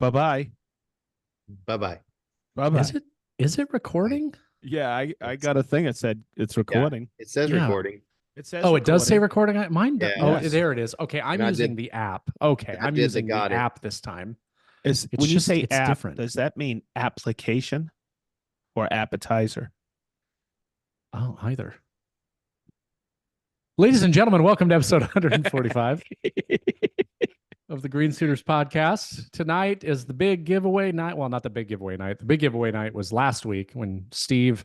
Bye-bye. Bye-bye. Bye-bye. Is it recording? Yeah, I got a thing that said it's recording. It says Yeah. recording. It says Oh, it does say recording. recording. Mine. Yeah. Oh, Yes. there it is. Okay, I'm And I using did- the app. Okay, I I'm did the using the got it. app this time. Is It's when you just- say it's app, different. does that mean application or appetizer? Oh, either. Ladies and gentlemen, welcome to episode 145 of the Green Suiters podcast. Tonight is the big giveaway night. Well, not the big giveaway night. The big giveaway night was last week when Steve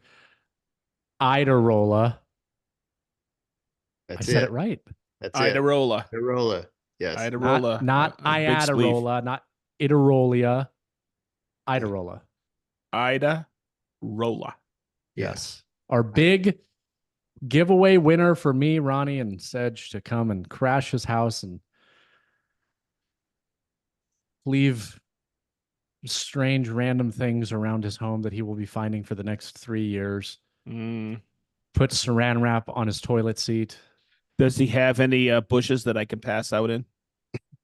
Idarola. I said it right. That's it. Idarola. Idarola. Yes. Idarola. Not big sleeve. Iadarola, not Idarolia. Idarola. Idarola. Yes. Our big giveaway winner for me, Ronnie, and Sedge to come and crash his house and leave strange random things around his home that he will be finding for the next 3 years. Put saran wrap on his toilet seat. Does he have any bushes that I can pass out in?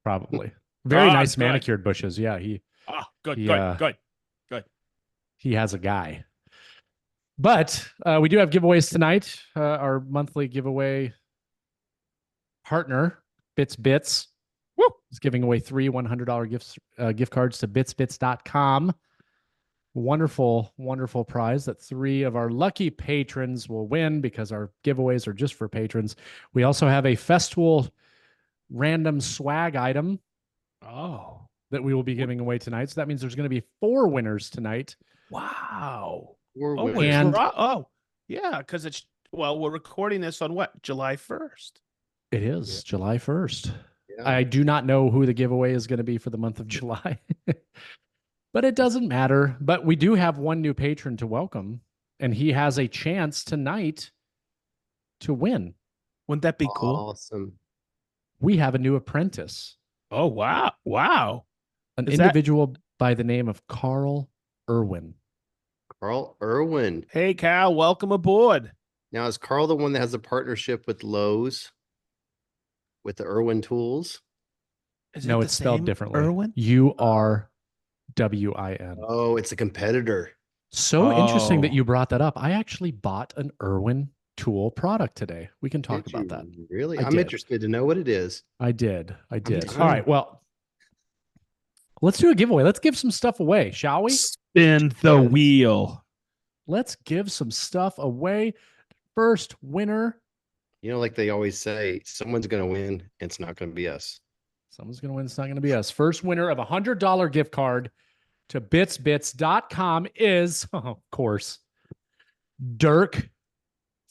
Probably. Very nice good. manicured bushes. Yeah, Good, Yeah. good. he has a guy. But we do have giveaways tonight. Our monthly giveaway partner, Bits, Woo! is giving away 3 $100 gift cards to bitsbits.com. Wonderful, wonderful prize that 3 of our lucky patrons will win because our giveaways are just for patrons. We also have a Festool random swag item that we will be giving away tonight. So that means there's going to be 4 winners tonight. Wow. We're Oh, winners. yeah, because we're recording this on what? July 1st. It is July 1st. Yeah. I do not know who the giveaway is going to be for the month of July, but it doesn't matter. But we do have one new patron to welcome, and he has a chance tonight to win. Wouldn't that be cool? Awesome. We have a new apprentice, Oh, wow. an Is that- individual by the name of Carl Irwin. Carl Irwin. Hey, Cal, welcome aboard. Now, is Carl the one that has a partnership with Lowe's with the Irwin tools? Is No, it the it's spelled same differently. Irwin? URWIN. Oh, it's a competitor. So interesting that Oh. you brought that up. I actually bought an Irwin tool product today. We can talk Did about you that. Really? I I'm did. interested to know what it is. I did. too. All right. Well, let's do a giveaway. Let's give some stuff away, shall we? Spin the wheel. Let's give some stuff away. First winner. You know, like they always say, someone's going to win. It's not going to be us. Someone's going to win. It's not going to be us. First winner of a $100 gift card to bitsbits.com is, of course, Dirk.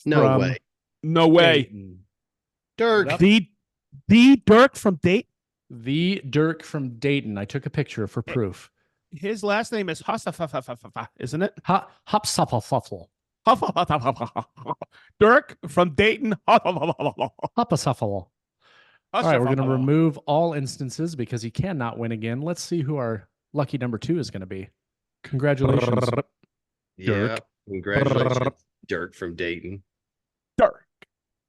No from way. No way. Dayton. Dirk. Yep. The Dirk from Dayton. The Dirk from Dayton. I took a picture for proof. His last name is Hossafafafafa, isn't it? Hopsafafuffle. Dirk from Dayton. Hopsafafuffle. All right, we're going to remove all instances because he cannot win again. Let's see who our lucky number 2 is going to be. Congratulations. Yeah. Dirk. Congratulations, Dirk from Dayton. Dirk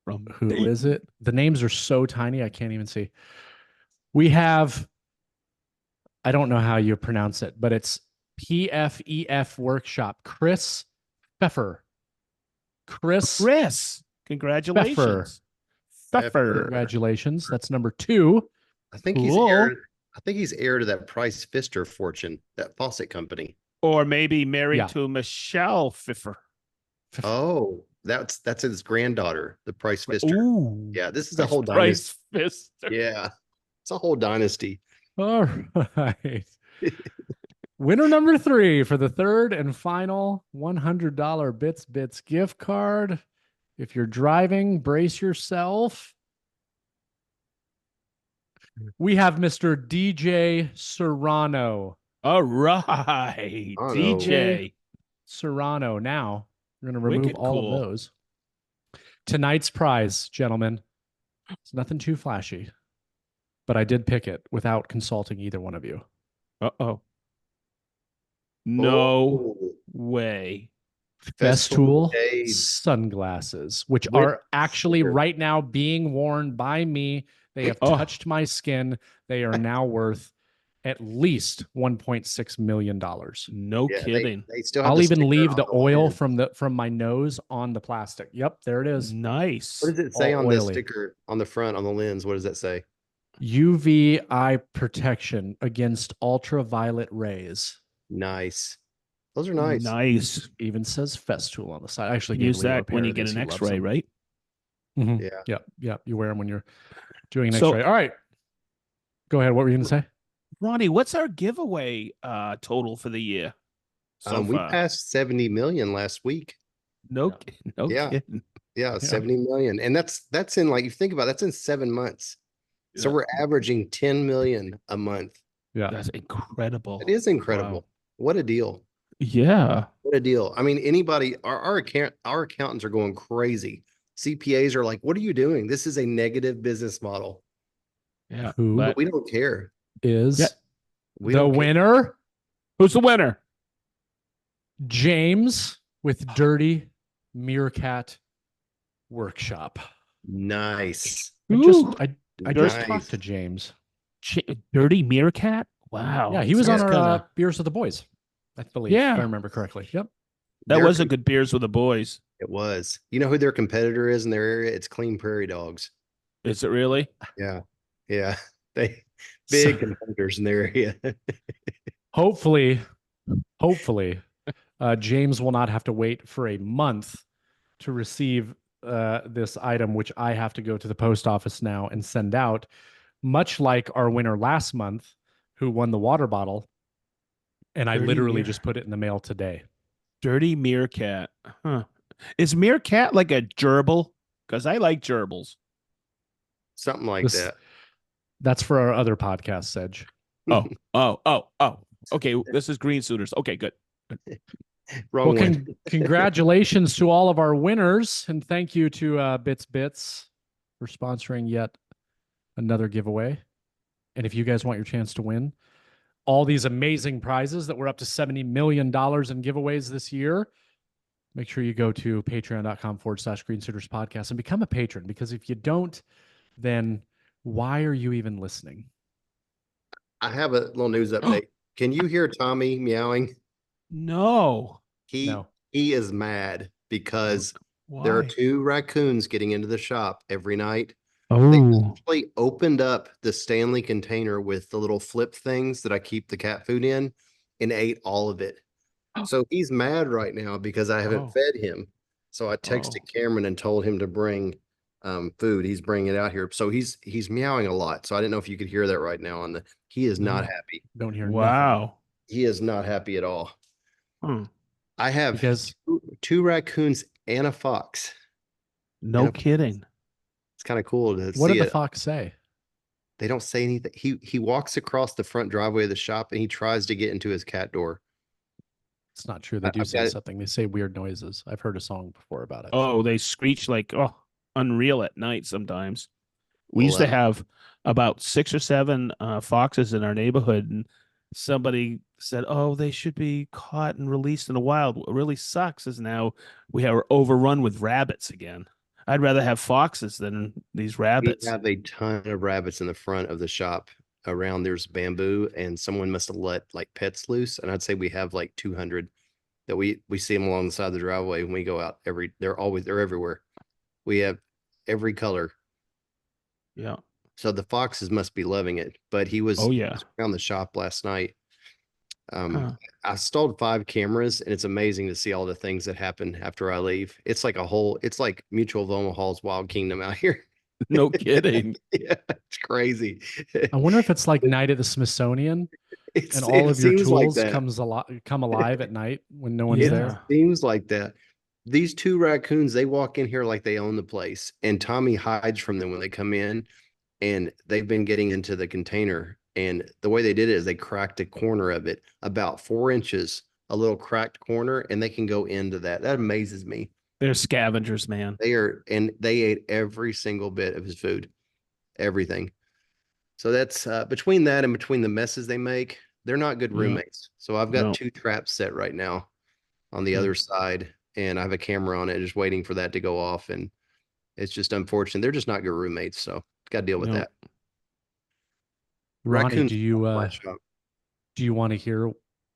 from Who Dayton. is it? The names are so tiny, I can't even see. We have, I don't know how you pronounce it, but it's PFEF Workshop. Chris Pfeffer. Chris. Congratulations. Pfeffer. Congratulations. That's number 2. I think Cool. he's heir to that Price Pfister fortune, that faucet company. Or maybe married Yeah. to Michelle Pfeffer. Oh, that's his granddaughter, the Price Pfister. Ooh. Yeah, this is a whole dynasty. Price Pfister. Yeah, it's a whole dynasty. All right. Winner number 3 for the third and final $100 Bits gift card. If you're driving, brace yourself. We have Mr. DJ Serrano. All right. Oh, no. DJ. Serrano. Now, we're going to remove Wicked all cool. of those. Tonight's prize, gentlemen, it's nothing too flashy, but I did pick it without consulting either one of you. Uh-oh. No Oh, way. Festool Shades. sunglasses, which With are actually sugar. right now being worn by me. They have Oh. touched my skin. They are now worth at least $1.6 million. No Yeah, kidding. they still have I'll the even sticker leave on the oil lens. from my nose on the plastic. Yep, there it is. Nice. What does it say all on the oily. sticker on the front on the lens? What does that say? UV eye protection against ultraviolet rays. Nice. Those are nice. Nice. Even says Festool on the side. I actually Use gave Leo a that when pair you of get these. an He loves X-ray, them. right? Mhm. Yeah. Yep. Yep. You wear them when you're doing an So- X-ray. All right. Go ahead. What were you going to say? Ronnie, what's our giveaway total for the year so We far? passed 70 million last week. No, no Yeah. kidding. Yeah, 70 million. And that's in, like, you think about it, that's in 7 months. So Yeah. we're averaging 10 million a month. Yeah. That's incredible. It is incredible. Wow. What a deal. Yeah. What a deal. I mean, anybody, our accountants are going crazy. CPAs are like, what are you doing? This is a negative business model. Yeah. Who But But we don't care. is Yeah. We the don't care. winner? who's the winner? James with Dirty Meerkat Workshop. Nice. I just Ooh. I just Nice. talked to James. Dirty Meerkat? Wow. Yeah, he was on Sounds our kinda- Beers with the Boys, I believe. Yeah. If I remember correctly. Yep. that Their was a com- good beers with the boys. It was. You know who their competitor is in their area? It's Clean Prairie Dogs. Is it really? Yeah. Yeah. They So- big competitors in their area. hopefully, James will not have to wait for a month to receive this item, which I have to go to the post office now and send out, much like our winner last month who won the water bottle. And I Dirty literally Meer- just put it in the mail today. Dirty Meerkat. Huh. Is Meerkat like a gerbil? Because I like gerbils. Something like This- that. That's for our other podcast, Sedge. Oh. Okay, this is Green Suitors. Okay, good. Wrong Well, one. congratulations to all of our winners, and thank you to Bits for sponsoring yet another giveaway. And if you guys want your chance to win all these amazing prizes that we're up to $70 million in giveaways this year, make sure you go to patreon.com/Green Suitors Podcast and become a patron, because if you don't, then why are you even listening? I have a little news update. Can you hear Tommy meowing? No. No. He is mad because there are Why? 2 raccoons getting into the shop every night. They Oh. actually opened up the Stanley container with the little flip things that I keep the cat food in and ate all of it. So he's mad right now because I haven't Oh. fed him. So I texted Oh. Cameron and told him to bring food. He's bringing it out here. So he's meowing a lot. So I didn't know if you could hear that right now he is not No. happy. Don't hear nothing. Wow. He is not happy at all. Hmm. I have Because 2 raccoons and a fox. No And kidding. It's kind of cool to what see did the it. fox say? They don't say anything. He walks across the front driveway of the shop and he tries to get into his cat door. It's not true. They do I've say got it. something. They say weird noises. I've heard a song before about it. Oh, they screech like unreal at night sometimes. We Well, used to have about 6 or 7 foxes in our neighborhood, and somebody said, "Oh, they should be caught and released in the wild." What really sucks is now we are overrun with rabbits again. I'd rather have foxes than these We rabbits. have a ton of rabbits in the front of the shop. Around there's bamboo, and someone must have let like pets loose. And I'd say we have like 200 that we see them along the side of the driveway when we go out. They're everywhere. We have every color. Yeah. So the foxes must be loving it. But he was Oh yeah. around the shop last night. Huh. I installed 5 cameras, and it's amazing to see all the things that happen after I leave. It's like it's like Mutual of Omaha's Wild Kingdom out here. No kidding. Yeah, it's crazy. I wonder if it's like night at the Smithsonian It's, and all it of your seems like tools that. come alive at night when no one's Yeah. there. Seems like that. These 2 raccoons, they walk in here like they own the place, and Tommy hides from them when they come in, and they've been getting into the container. And the way they did it is they cracked a corner of it about 4 inches, a little cracked corner, and they can go into that. That amazes me. They're scavengers, man. They ate every single bit of his food, everything. So that's between that and between the messes they make, they're not good Yeah. roommates. So I've got No. 2 traps set right now on the Hmm. other side, and I have a camera on it, just waiting for that to go off. And it's just unfortunate. They're just not good roommates. So got to deal with No. that. Ronnie, Raccoons do you love my shop. Do you want to hear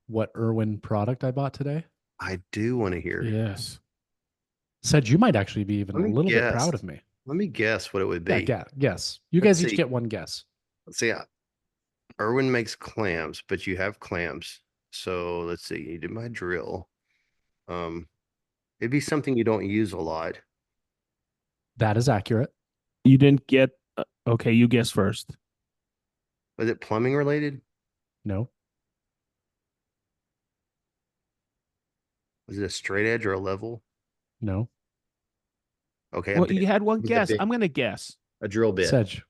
what Irwin product I bought today? I do want to hear. Yes. Said you might actually be even Let a me little bit guess. proud of me. Let me guess what it would Yeah, be. guess. You Let's guys each see. get one guess. Let's see. Irwin makes clams, but you have clams. So let's see. You did my drill. Um, it'd be something you don't use a lot. That is accurate. You didn't get. Okay, you guess first. Was it plumbing related? No, Was it a straight edge or a level? no. Okay, Well, you had one was it guess. big? I'm gonna guess. A drill bit. Sedge.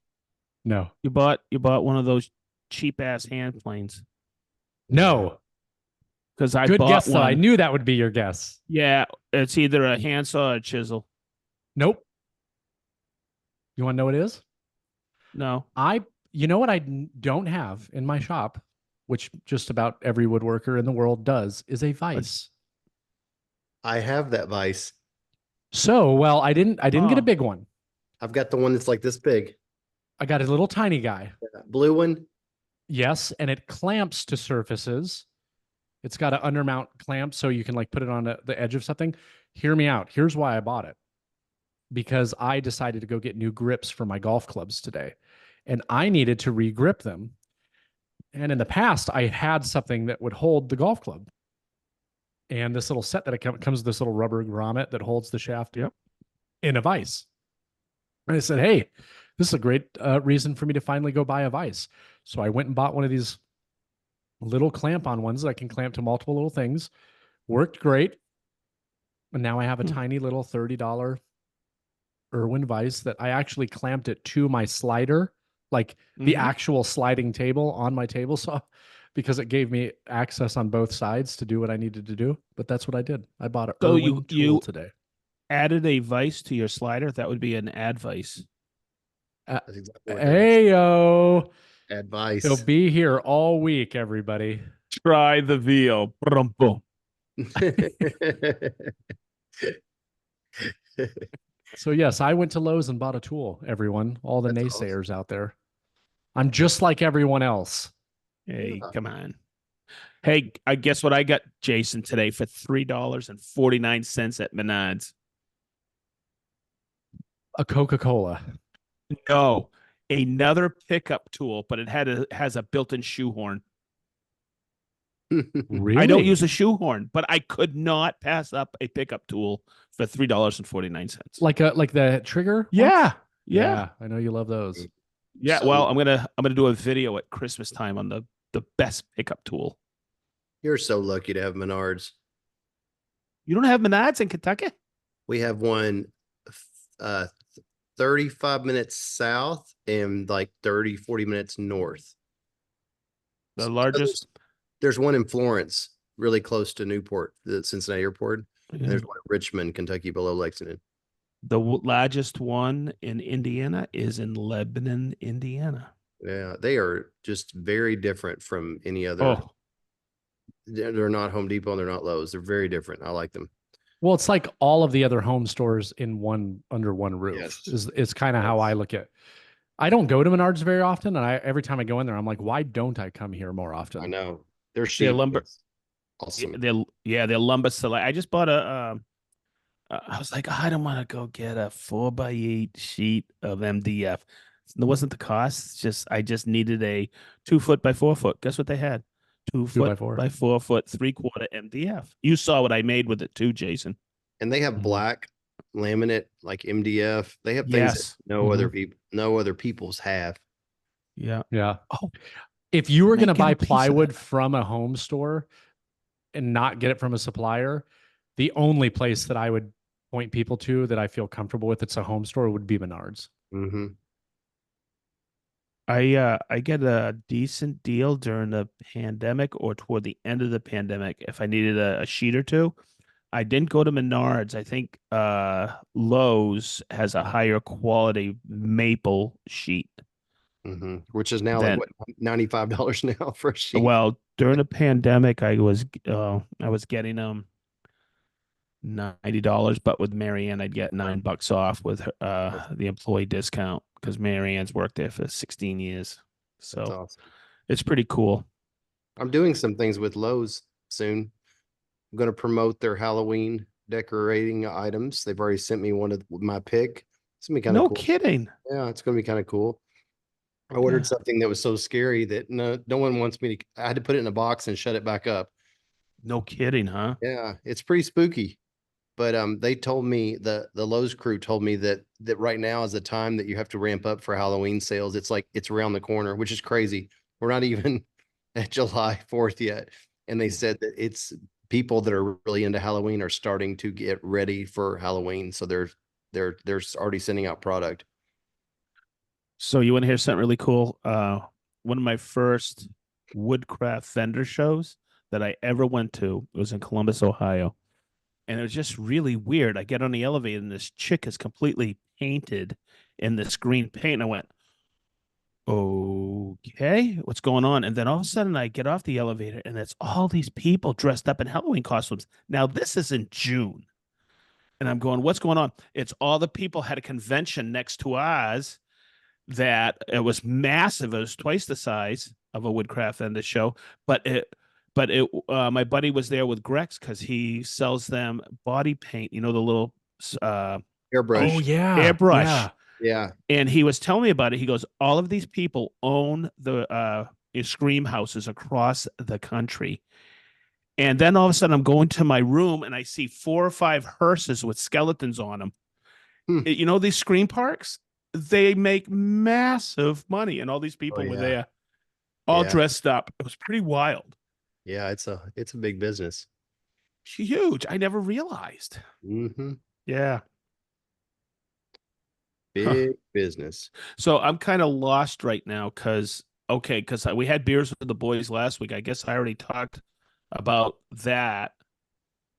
No. You bought one of those cheap ass hand planes. No. Because I Good bought guess, though. I one. knew that would be your guess. Yeah, it's either a handsaw or a chisel. Nope. You want to know what it is? No. You know what I don't have in my shop, which just about every woodworker in the world does, is a vise. I have that vise. So, well, I didn't get a Oh. big one. I've got the one that's like this big. I got a little tiny guy. Blue one. Yes, and it clamps to surfaces. It's got an undermount clamp so you can like put it on the edge of something. Hear me out. Here's why I bought it. Because I decided to go get new grips for my golf clubs today, and I needed to re-grip them. And in the past, I had something that would hold the golf club. And this little set that it comes with this little rubber grommet that holds the shaft in a vise. And I said, hey, this is a great reason for me to finally go buy a vise. So I went and bought one of these little clamp-on ones that I can clamp to multiple little things. Worked great. And now I have a tiny little $30 Irwin vise that I actually clamped it to my slider, like the actual sliding table on my table saw, because it gave me access on both sides to do what I needed to do. But that's what I did. I bought an So Irwin tool today. Added a vise to your slider. That would be an advice. That's exactly what Heyo. advice. He'll be here all week, everybody. Try the VO. Boom, boom. So yes, I went to Lowe's and bought a tool, everyone, all the That's naysayers out there. I'm just like everyone else. Hey, come on. Hey, I guess what I got, Jason, today for $3.49 at Menards. A Coca-Cola. No, another pickup tool, but it has a built-in shoehorn. Really? I don't use a shoehorn, but I could not pass up a pickup tool for $3.49. Like the trigger? Yeah, ones? yeah. I know you love those. Yeah, So- well, I'm gonna do a video at Christmas time on the best pickup tool. You're so lucky to have Menards. You don't have Menards in Kentucky? We have one 35 minutes south and like 30, 40 minutes north. The So largest. there's one in Florence, really close to Newport, the Cincinnati airport. And there's one in Richmond, Kentucky, below Lexington. The largest one in Indiana is in Lebanon, Indiana. Yeah, they are just very different from any other. Oh, They're not Home Depot and they're not Lowe's. They're very different. I like them. Well, it's like all of the other home stores in under one roof. Yes. Is kind of how I look at. I don't go to Menards very often, and every time I go in there, I'm like, why don't I come here more often? I know. Their They're sheet lumber. is awesome. They're lumber select. I just bought I was like, I don't want to go get a 4x8 sheet of MDF. It wasn't the cost. It's just I just needed a 2 foot by 4 foot. Guess what they had? 2 2 by foot 4. by 4 foot, 3/4 MDF. You saw what I made with it too, Jason. And they have Mhm. black laminate like MDF. They have things Yes. that no other people's have. Yeah. Yeah. Oh, If you were Might going to get a buy piece of plywood that. from a home store and not get it from a supplier, the only place that I would point people to that I feel comfortable with, it's a home store, would be Menards. Mm-hmm. I get a decent deal during the pandemic or toward the end of the pandemic if I needed a sheet or two. I didn't go to Menards. I think Lowe's has a higher quality maple sheet. Mm-hmm. Which is now Then- like what, $95 now for a sheet. Well, during the pandemic, I was getting $90, but with Marianne, I'd get $9 off with the employee discount because Marianne's worked there for 16 years. That's So awesome. it's pretty cool. I'm doing some things with Lowe's soon. I'm going to promote their Halloween decorating items. They've already sent me one of my pick. It's gonna be kind of No cool. kidding. Yeah, it's gonna be kind of cool. I ordered Yeah. something that was so scary that no one wants me to. I had to put it in a box and shut it back up. No kidding, huh? Yeah, it's pretty spooky. But they told me the Lowe's crew told me that right now is the time that you have to ramp up for Halloween sales. It's like it's around the corner, which is crazy. We're not even at July 4th yet. And they said that it's people that are really into Halloween are starting to get ready for Halloween. So they're already sending out product. So you want to hear something really cool? One of my first woodcraft vendor shows that I ever went to was in Columbus, Ohio. And it was just really weird. I get on the elevator and this chick is completely painted in this green paint. And I went, okay, what's going on? And then all of a sudden I get off the elevator and it's all these people dressed up in Halloween costumes. Now this is in June. And I'm going, what's going on? It's all the people had a convention next to ours that it was massive. It was twice the size of a woodcraft vendor show, my buddy was there with Grex because he sells them body paint, the little Oh Airbrush. yeah, airbrush. yeah. Yeah. And he was telling me about it. He goes, all of these people own the scream houses across the country. And then all of a sudden I'm going to my room and I see 4 or 5 hearses with skeletons on them. Hmm. These scream parks, they make massive money. And all these people were yeah. there all Yeah. dressed up. It was pretty wild. Yeah, it's a big business. Huge. I never realized. Mm-hmm. Yeah. Big business. So I'm kind of lost right now because we had beers with the boys last week. I guess I already talked about that,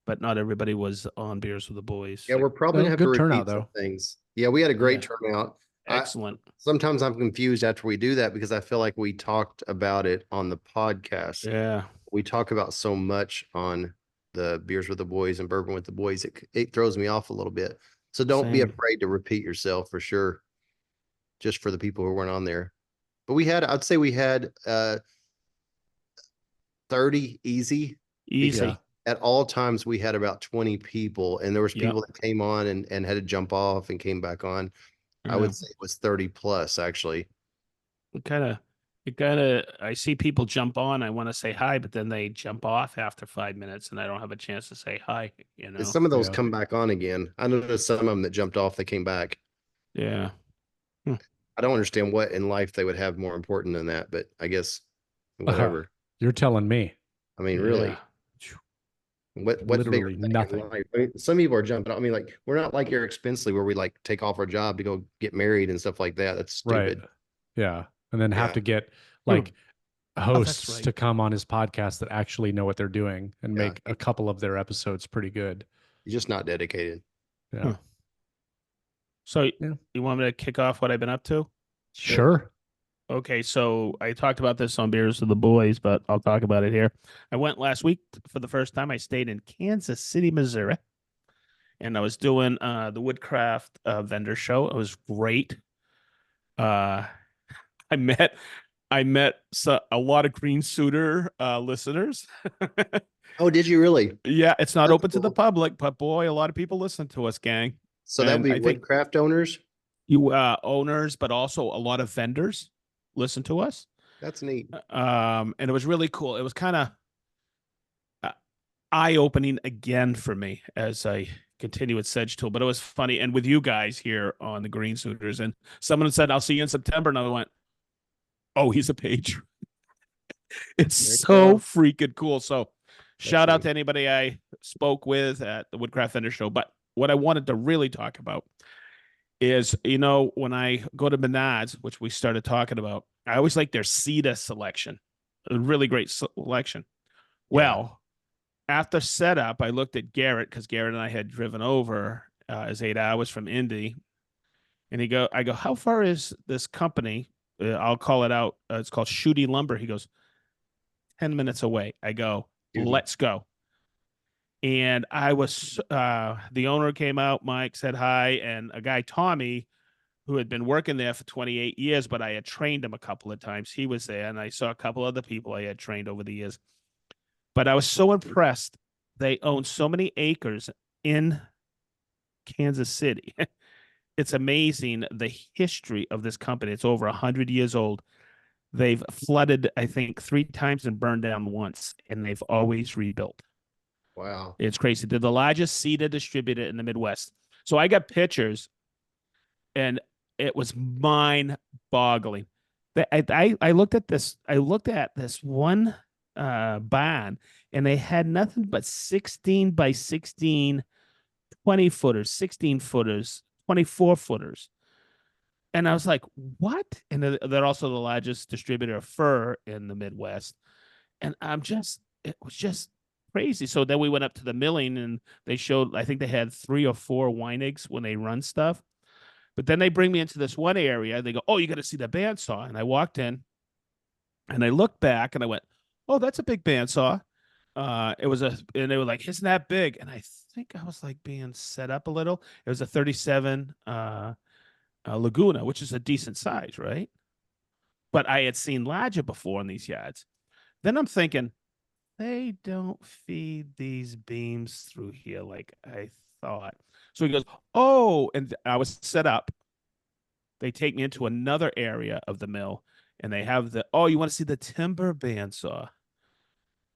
but not everybody was on beers with the boys. Yeah, we're probably gonna have to Good turnout, repeat some though. things. Yeah, we had a great Yeah. turnout. Excellent. Sometimes I'm confused after we do that because I feel like we talked about it on the podcast. Yeah. We talk about so much on the beers with the boys and bourbon with the boys. It throws me off a little bit. So don't be Same. afraid to repeat yourself for sure, just for the people who weren't on there. But I'd say we had 30 easy. Easy. Yeah. At all times we had about 20 people, and there was Yep. people that came on and had to jump off and came back on. I Yeah. would say it was 30 plus actually. I see people jump on. I want to say hi, but then they jump off after 5 minutes and I don't have a chance to say hi, And some of those Yeah. come back on again. I noticed some of them that jumped off, they came back. Yeah. I don't understand what in life they would have more important than that, but I guess whatever. You're telling me. I mean, really, Yeah. what Literally bigger thing in nothing. life? I mean, some people are jumping. I mean, like we're not like Eric Spenceley where we like take off our job to go get married and stuff like that. That's stupid. Right. Yeah. And then have Yeah. to get like hosts right. to come on his podcast that actually know what they're doing and Yeah. make a couple of their episodes pretty good. You're just not dedicated. Yeah. So Yeah. you want me to kick off what I've been up to? Sure. Okay, so I talked about this on Beers with the Boys, but I'll talk about it here. I went last week for the first time. I stayed in Kansas City, Missouri, and I was doing the Woodcraft vendor show. It was great. I met a lot of green suitor listeners. Oh, did you really? Yeah, it's not That's open to the cool. public, but boy, a lot of people listen to us, gang. So that would And be I think Woodcraft owners. you owners, but also a lot of vendors listen to us. That's neat. And it was really cool. It was kind of eye-opening again for me as I continue with Sedge Tool, but it was funny. And with you guys here on the Green Suiters, and someone said, "I'll see you in September," and I went, "Oh, he's a patron." It's Very so cool. freaking cool. So shout out neat. to anybody I spoke with at the Woodcraft Vendor Show. But what I wanted to really talk about is, when I go to Menards, which we started talking about, I always like their CETA selection, a really great selection. Well, after setup, I looked at Garrett because Garrett and I had driven over as 8 hours from Indy, and I go, how far is this company? I'll call it out. It's called Shooty Lumber. He goes, 10 minutes away. I go, let's go. And I was, the owner came out, Mike said hi, and a guy, Tommy, who had been working there for 28 years, but I had trained him a couple of times. He was there, and I saw a couple other people I had trained over the years. But I was so impressed. They own so many acres in Kansas City. It's amazing the history of this company. It's over 100 years old. They've flooded, I think, 3 times and burned down once, and they've always rebuilt. Wow. It's crazy. They're the largest cedar distributor in the Midwest. So I got pictures, and it was mind-boggling. I looked at this. I looked at this one barn, and they had nothing but 16 by 16, 20-footers, 16-footers, 24-footers. And I was like, what? And they're also the largest distributor of fur in the Midwest. And it was just crazy. So then we went up to the milling, and they showed, I think they had 3 or 4 Weinigs when they run stuff. But then they bring me into this one area. They go, oh, you got to see the bandsaw. And I walked in, and I looked back, and I went, oh, that's a big bandsaw. And they were like, isn't that big? And I think I was like being set up a little. It was a 37 Laguna, which is a decent size, right? But I had seen larger before in these yards. Then I'm thinking, they don't feed these beams through here like I thought. So he goes, oh, and I was set up. They take me into another area of the mill, and they have oh, you want to see the timber bandsaw?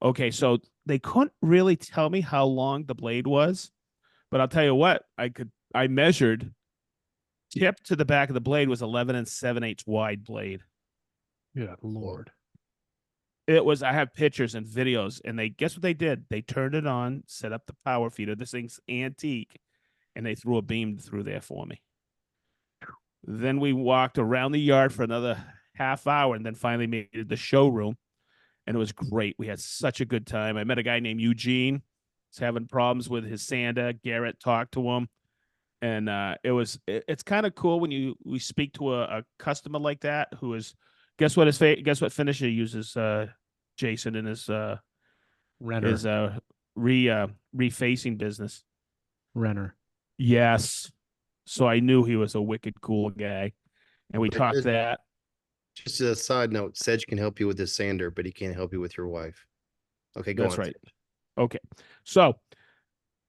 Okay, so they couldn't really tell me how long the blade was, but I'll tell you what, I measured. Tip to the back of the blade was 11 7/8 wide blade. Yeah, Lord. I have pictures and videos, and guess what they did? They turned it on, set up the power feeder. This thing's antique, and they threw a beam through there for me. Then we walked around the yard for another half hour, and then finally made it the showroom, and it was great. We had such a good time. I met a guy named Eugene. He's having problems with his sander. Garrett talked to him. And it's kind of cool when we speak to a customer like that who is, guess what finisher he uses, Jason, in his Renner. refacing business. Renner. Yes. So I knew he was a wicked cool guy, and we talked that. Just as a side note, Sedge can help you with his sander, but he can't help you with your wife. Okay, go on. That's right. Okay, so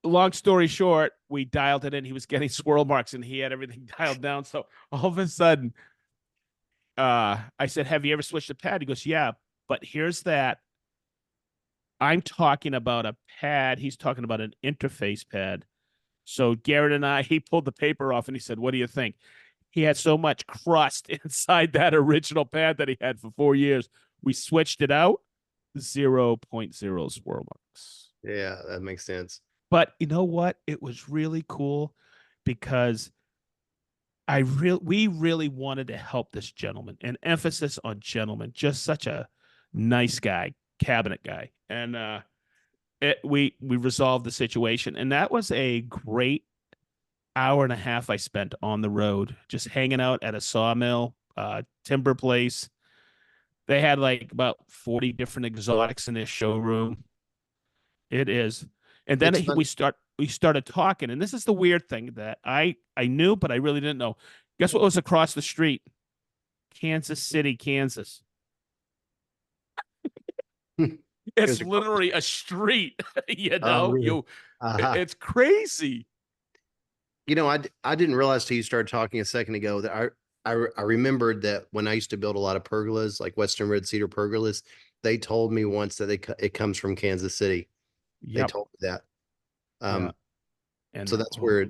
long story short, we dialed it in. He was getting swirl marks, and he had everything dialed down. So all of a sudden, I said, have you ever switched a pad? He goes, yeah, but here's that. I'm talking about a pad. He's talking about an interface pad. So Garrett and he pulled the paper off, and he said, what do you think? He had so much crust inside that original pad that he had for 4 years. We switched it out, 0.0 swirl marks. Yeah, that makes sense. But you know what? It was really cool because we really wanted to help this gentleman, and emphasis on gentleman, just such a nice guy, cabinet guy. And we resolved the situation, and that was a great hour and a half I spent on the road, just hanging out at a sawmill, timber place. They had like about 40 different exotics in their showroom. It is. And then we started talking, and this is the weird thing that I knew, but I really didn't know. Guess what was across the street? Kansas City, Kansas. It's literally a street, you know. Really? It's crazy. You know, I didn't realize till you started talking a second ago that I remembered that when I used to build a lot of pergolas, like Western red cedar pergolas, they told me once that it comes from Kansas City. Yep. They told me that. Yeah. And so that's where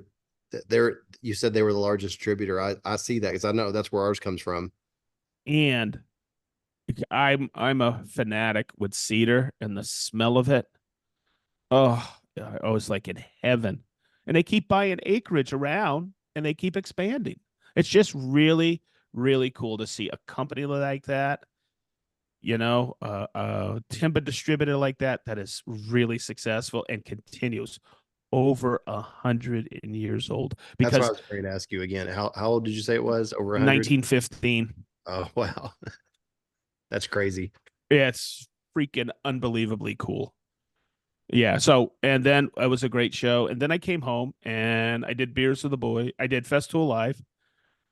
you said they were the largest distributor. I see that because I know that's where ours comes from. And I'm a fanatic with cedar and the smell of it. Oh, I was like in heaven. And they keep buying acreage around, and they keep expanding. It's just really, really cool to see a company like that, you know, a timber distributor like that is really successful and continues over 100 years old. Because that's what I was afraid to ask you again. How old did you say it was? Over 100? 1915. Oh, wow. That's crazy. It's freaking unbelievably cool. Yeah. So, and then it was a great show. And then I came home and I did Beers with the Boy. I did Festool Live.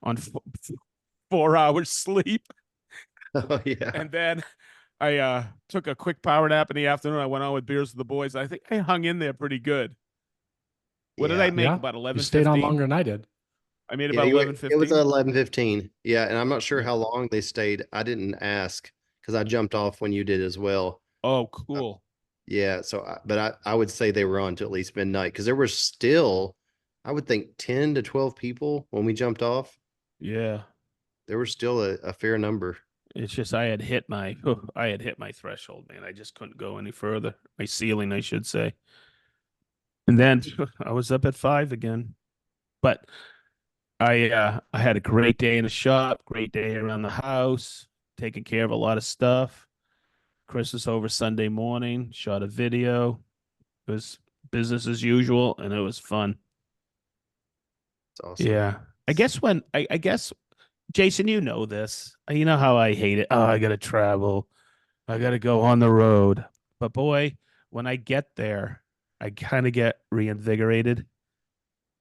on 4 hours sleep. Oh yeah. And then I took a quick power nap in the afternoon. I went on with beers with the boys. I think I hung in there pretty good. What did I Yeah. make? Yeah. About You eleven stayed on fifteen. longer than I did. I made Yeah, about eleven it was fifteen. 11:15. Yeah, and I'm not sure Yeah. how long they stayed. I didn't ask because I jumped off when you did as well. Oh, Uh, cool. Yeah, but I would say they were on to at least midnight because there were still, I would think 10 to 12 people when we jumped off. Yeah. There was still a fair number. It's just I had hit my threshold, man. I just couldn't go any further. My ceiling, I should say. And then I was up at 5 again. But I had a great day in the shop, great day around the house, taking care of a lot of stuff. Chris was over Sunday morning, shot a video. It was business as usual, and it was fun. It's awesome. Yeah. I guess Jason, you know this. You know how I hate it. Oh, I gotta travel. I gotta go on the road. But boy, when I get there, I kind of get reinvigorated.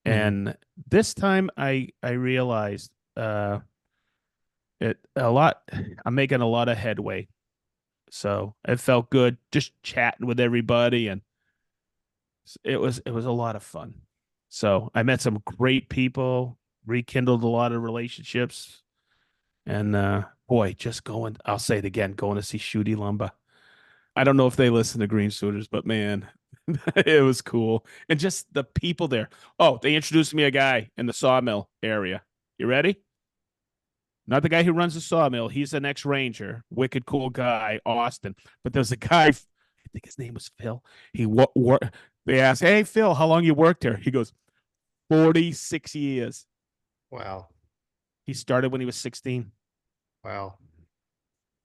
Mhm. And this time I realized it a lot I'm making a lot of headway. So it felt good just chatting with everybody, and it was a lot of fun. So I met some great people, rekindled a lot of relationships, and boy, just going, I'll say it again, going to see Shooty Lumber. I don't know if they listen to Green Suitors, but man, it was cool. And just the people there. Oh, they introduced me a guy in the sawmill area. You ready? Not the guy who runs the sawmill. He's an ex-ranger, wicked cool guy, Austin. But there's a guy, I think his name was Phil. They asked, "Hey Phil, how long you worked here?" He goes, 46 years. Wow. He started when he was 16. Wow.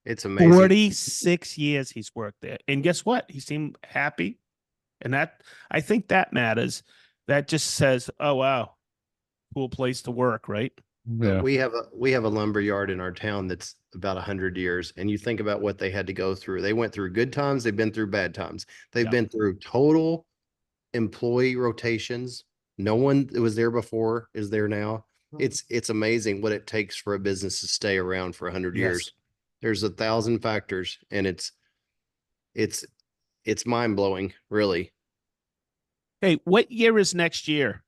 It's amazing. 46 years he's worked there. And guess what? He seemed happy. And that, I think that matters. That just says, oh wow, cool place to work, right? Yeah. We have a lumber yard in our town that's about 100 years, and you think about what they had to go through. They went through good times, they've been through bad times. They've Yeah. been through total employee rotations. No one that was there before is there now. It's amazing what it takes for a business to stay around for 100 Yes. years. There's 1,000 factors, and it's it's mind blowing, really. Hey, what year is next year?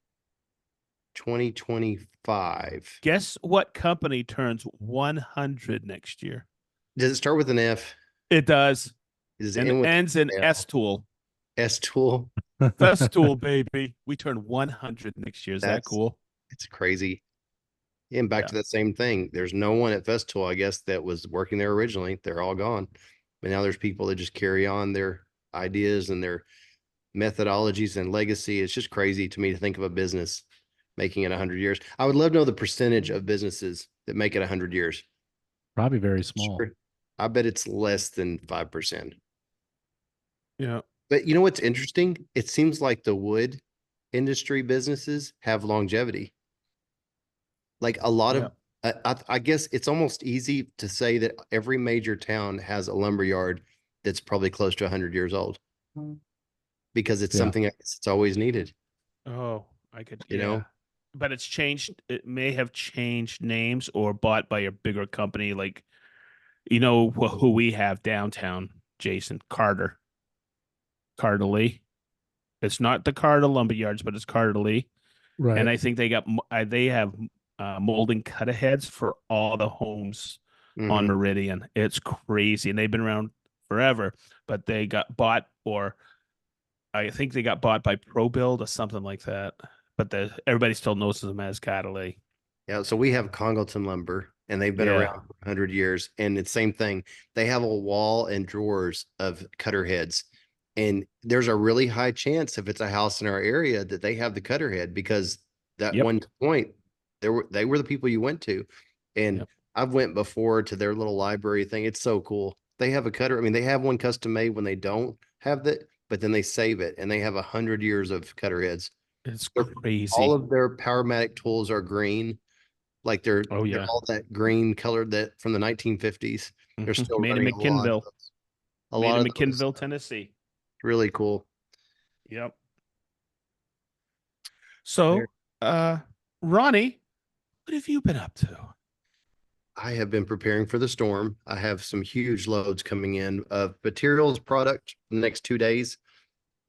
2025. Guess what company turns 100 next year? Does it start with an F? It does. Does it And end with ends in L? S tool. S tool? Festool, baby. We turn 100 next year. Is that That's cool? it's crazy. And back Yeah. to that same thing. There's no one at Festool, I guess, that was working there originally. They're all gone. But now there's people that just carry on their ideas and their methodologies and legacy. It's just crazy to me to think of a business making it 100 years. I would love to know the percentage of businesses that make it 100 years. Probably very small. Sure. I bet it's less than 5%. Yeah. But you know what's interesting? It seems like the wood industry businesses have longevity. Like a lot Yeah. of, I guess it's almost easy to say that every major town has a lumber yard that's probably close to 100 years old because it's Yeah. something it's always needed, Oh, I could, you yeah. know? But it's changed. It may have changed names or bought by a bigger company, like who we have downtown, Jason Carter Lee. It's not the Carter Lumber Yards, but it's Carter Lee. Right. And I think they have molding cutter heads for all the homes on Mhm. Meridian. It's crazy, and they've been around forever. But they got bought, or I think they got bought by ProBuild or something like that. But everybody still knows them as Carter Lee. Yeah. So we have Congleton lumber and they've been Yeah. around for 100 years. And it's same thing. They have a wall and drawers of cutter heads. And there's a really high chance if it's a house in our area that they have the cutter head because that Yep. one point they were the people you went to. And Yep. I've went before to their little library thing. It's so cool. They have a cutter. I mean, they have one custom made when they don't have that, but then they save it and they have 100 years of cutter heads. It's All crazy. of their Powermatic tools are green, like Oh they're yeah. all that green colored that from the 1950s. They're still Made in running a lot of McKinnville. those. A Made lot in of those. McKinnville, Tennessee. Really cool. Yep. There. So, Ronnie, What have you been up to? I have been preparing for the storm. I have some huge loads coming in of materials product the next 2 days.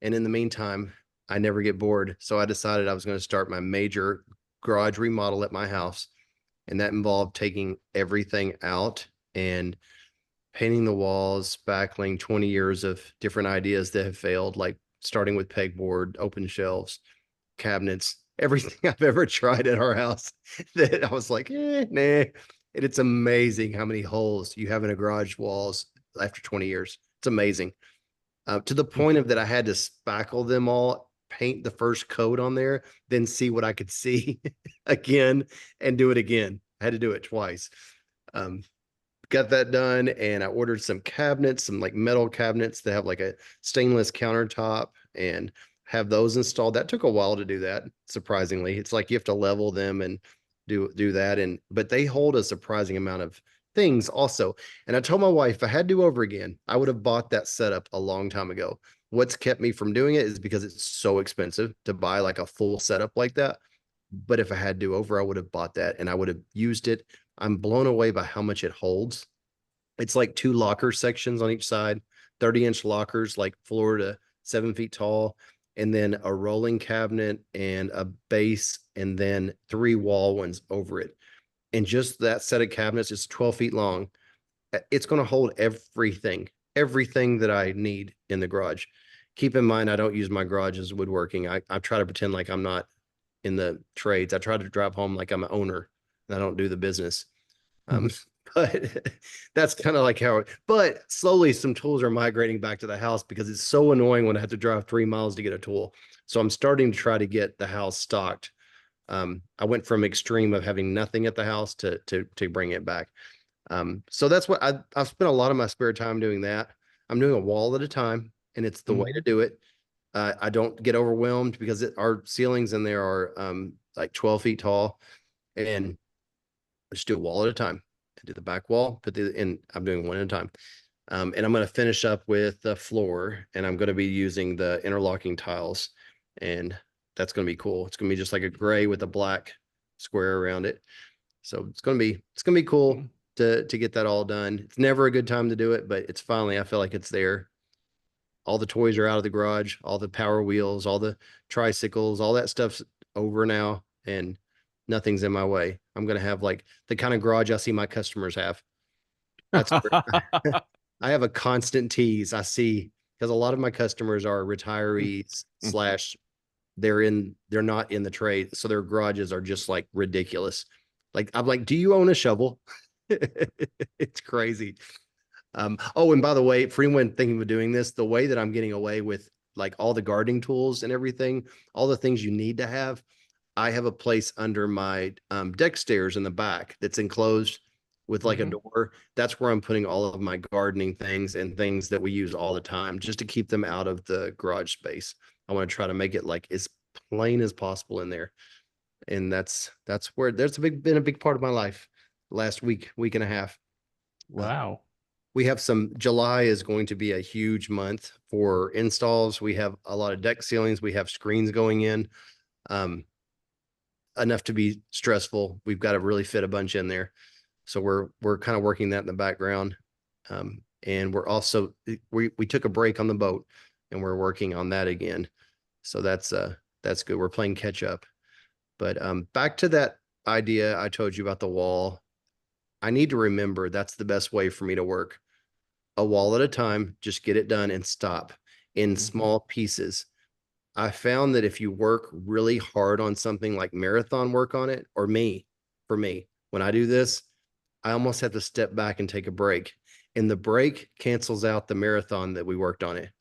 And in the meantime, I never get bored. So I decided I was going to start my major garage remodel at my house. And that involved taking everything out and painting the walls, spackling 20 years of different ideas that have failed, like starting with pegboard, open shelves, cabinets, everything I've ever tried at our house that I was like, nah. And it's amazing how many holes you have in a garage walls after 20 years. It's amazing. To the point of that I had to spackle them all, paint the first coat on there, then see what I could see again and do it again. I had to do it twice. Um, got that done, and I ordered some cabinets, some like metal cabinets that have like a stainless countertop, and have those installed. That took a while to do that, surprisingly. It's like you have to level them and do that, and but they hold a surprising amount of things also. And I told my wife if I had to do over again, I would have bought that setup a long time ago. What's kept me from doing it is because it's so expensive to buy like a full setup like that. But if I had to do over, I would have bought that and I would have used it. I'm blown away by how much it holds. It's like two locker sections on each side, 30-inch lockers, like floor to 7 feet tall, and then a rolling cabinet and a base, and then 3 wall ones over it. And just that set of cabinets is 12 feet long. It's going to hold everything that I need in the garage. Keep in mind, I don't use my garage as woodworking. I try to pretend like I'm not in the trades. I try to drive home like I'm an owner and I don't do the business. But that's kind of like how, but slowly some tools are migrating back to the house because it's so annoying when I have to drive 3 miles to get a tool. So I'm starting to try to get the house stocked. I went from extreme of having nothing at the house to bring it back. So that's what I've spent a lot of my spare time doing that. I'm doing a wall at a time, and it's the way to do it. I don't get overwhelmed because our ceilings in there are like 12 feet tall, and I just do a wall at a time. I do the back wall, and I'm doing one at a time. And I'm going to finish up with the floor, and I'm going to be using the interlocking tiles, and that's going to be cool. It's going to be just like a gray with a black square around it. So it's going to be cool to get that all done. It's never a good time to do it, but it's finally, I feel like it's there. All the toys are out of the garage, all the power wheels, all the tricycles, all that stuff's over now, and nothing's in my way. I'm going to have like the kind of garage I see my customers have. That's I have a constant tease. I see because a lot of my customers are retirees slash they're not in the trade. So their garages are just like ridiculous. Like I'm like, do you own a shovel? It's crazy. Oh, and by the way, for anyone thinking of doing this, the way that I'm getting away with like all the gardening tools and everything, all the things you need to have, I have a place under my deck stairs in the back that's enclosed with like a door. That's where I'm putting all of my gardening things and things that we use all the time just to keep them out of the garage space. I want to try to make it like as plain as possible in there. And that's where there's been a big part of my life last week and a half. Wow. We have July is going to be a huge month for installs. We have a lot of deck ceilings. We have screens going in. Enough to be stressful. We've got to really fit a bunch in there. So we're kind of working that in the background. And we're also, we took a break on the boat and we're working on that again. So that's good. We're playing catch up. But back to that idea I told you about the wall. I need to remember that's the best way for me to work. A wall at a time, just get it done and stop in small pieces. I found that if you work really hard on something like marathon work on it, or for me, when I do this, I almost have to step back and take a break. And the break cancels out the marathon that we worked on it.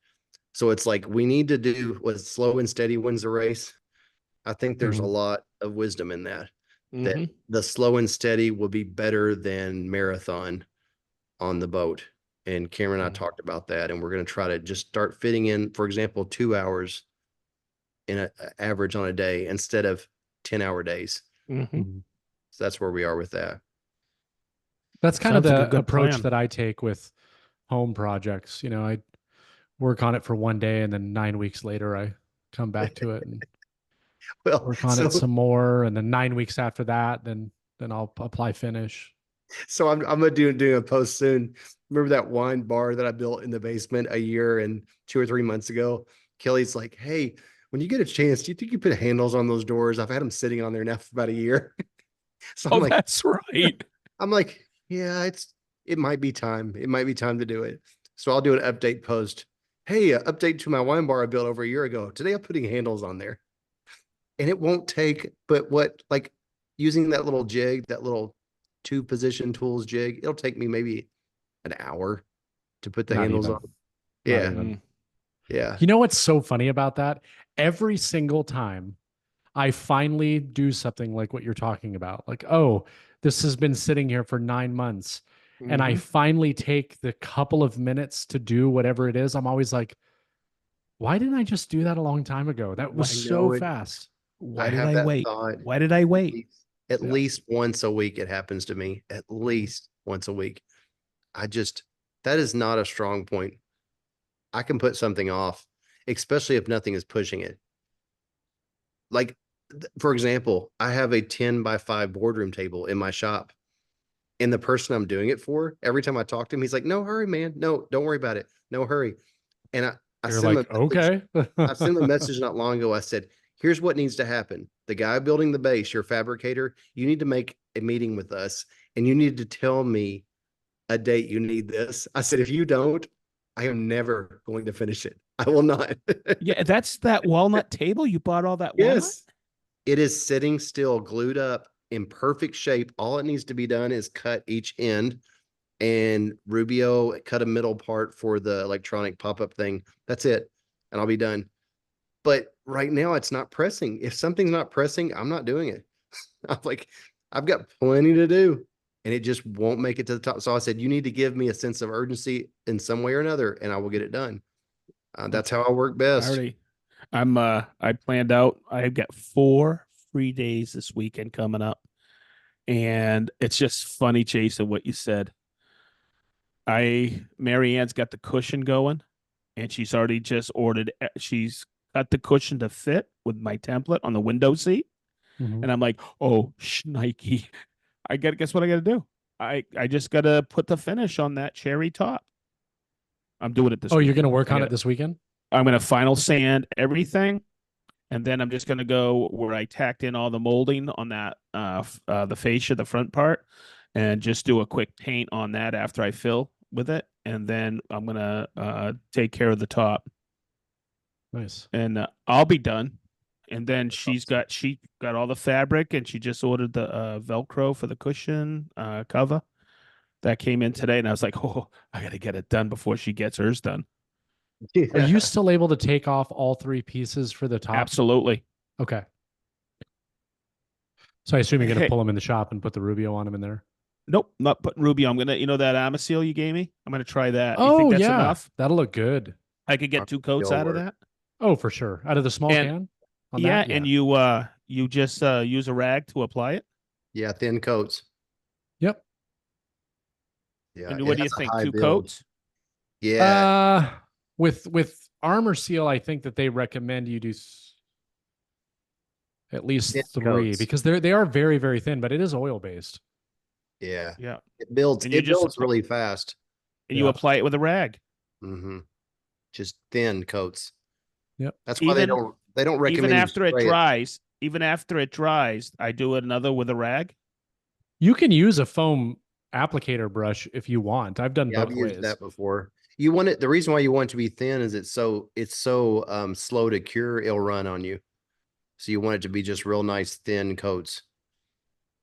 So it's like we need to do what slow and steady wins the race. I think there's a lot of wisdom in that. That the slow and steady will be better than marathon on the boat. And Cameron and I talked about that, and we're going to try to just start fitting in, for example, 2 hours in an average on a day instead of 10-hour days. So that's where we are with that. That's kind of Sounds like a the good approach plan. that I take with home projects. You know, I work on it for one day and then 9 weeks later I come back to it and Well, work on it some more. And then 9 weeks after that, then then I'll apply finish. So I'm gonna doing a post soon. Remember that wine bar that I built in the basement a year and 2 or 3 months ago? Kelly's like, hey, when you get a chance, do you think you put handles on those doors? I've had them sitting on there now for about a year. So Oh, that's right. I'm like, yeah, it might be time. It might be time to do it. So I'll do an update post. Hey, update to my wine bar I built over a year ago. Today I'm putting handles on there. And it won't take, but like using that little jig, that little 2-position tools jig, it'll take me maybe an hour to put the Not handles even. on. Not Yeah. even. Yeah. You know what's so funny about that? Every single time I finally do something like what you're talking about, like, oh, this has been sitting here for 9 months, and I Mhm. finally take the couple of minutes to do whatever it is, I'm always like, why didn't I just do that a long time ago? That was I so know it. fast. I Why did have I that wait? thought. Why did I wait? At Yeah. least once a week it happens to me. At least once a week. That is not a strong point. I can put something off, especially if nothing is pushing it. Like, for example, I have a 10x5 boardroom table in my shop. And the person I'm doing it for, every time I talk to him, he's like, no hurry, man. No, don't worry about it. No hurry. And I You're sent him like, a message. okay. I sent him a message not long ago. I said, here's what needs to happen. The guy building the base, your fabricator, you need to make a meeting with us and you need to tell me a date you need this. I said, if you don't, I am never going to finish it. I will not. Yeah, that's that walnut table. You bought all that walnut? Yes. It is sitting still, glued up in perfect shape. All it needs to be done is cut each end and Rubio cut a middle part for the electronic pop-up thing. That's it. And I'll be done. But right now it's not pressing. If something's not pressing, I'm not doing it. I'm like, I've got plenty to do and it just won't make it to the top. So I said, you need to give me a sense of urgency in some way or another, and I will get it done. That's how I work I best. already I planned out. I've got 4 free days this weekend coming up. And it's just funny, Jason, what you said. Marianne's got the cushion going and she's already just ordered she's got the cushion to fit with my template on the window seat. Mhm. And I'm like, oh, shnikey. Guess what I gotta do? I just gotta put the finish on that cherry top. I'm doing it this Oh, you're going weekend. to work on it this weekend? I'm gonna final sand everything, and then I'm just gonna go where I tacked in all the molding on that the fascia, the front part, and just do a quick paint on that after I fill with it, and then I'm gonna take care of the top, Nice. and I'll be done. And then she got all the fabric, and she just ordered the Velcro for the cushion cover that came in today, and I was like, oh, I gotta get it done before she gets hers done. Are you still able to take off all 3 pieces for the top? Absolutely. Okay. So I assume you're going to Hey, pull them in the shop and put the Rubio on them in there. nope, not putting Ruby. I'm gonna, that armor seal you gave me. I'm gonna try that. You Oh, think that's yeah. enough? That'll look good. I could get 2 coats out of that. Oh, for sure. Out of the small And can on yeah, that? Yeah. and you just use a rag to apply it. Yeah, thin coats. Yep. Yeah, And it what do you has a think? high Two build. coats? Yeah, With Armor Seal, I think that they recommend you do at least thin 3 coats. because they are very, very thin, but it is oil based. Yeah, Yeah. it builds. And you It just builds really fast. and you Yeah. apply it with a rag. Mm-hmm. Just thin coats. Yep. That's why Even they don't recommend you spray it. even after it dries, I do another with a rag. You can use a foam applicator brush if you want. I've done Yeah, I've both used ways. that before. You want it. The reason why you want it to be thin is it's so slow to cure. It'll run on you. So you want it to be just real nice thin coats.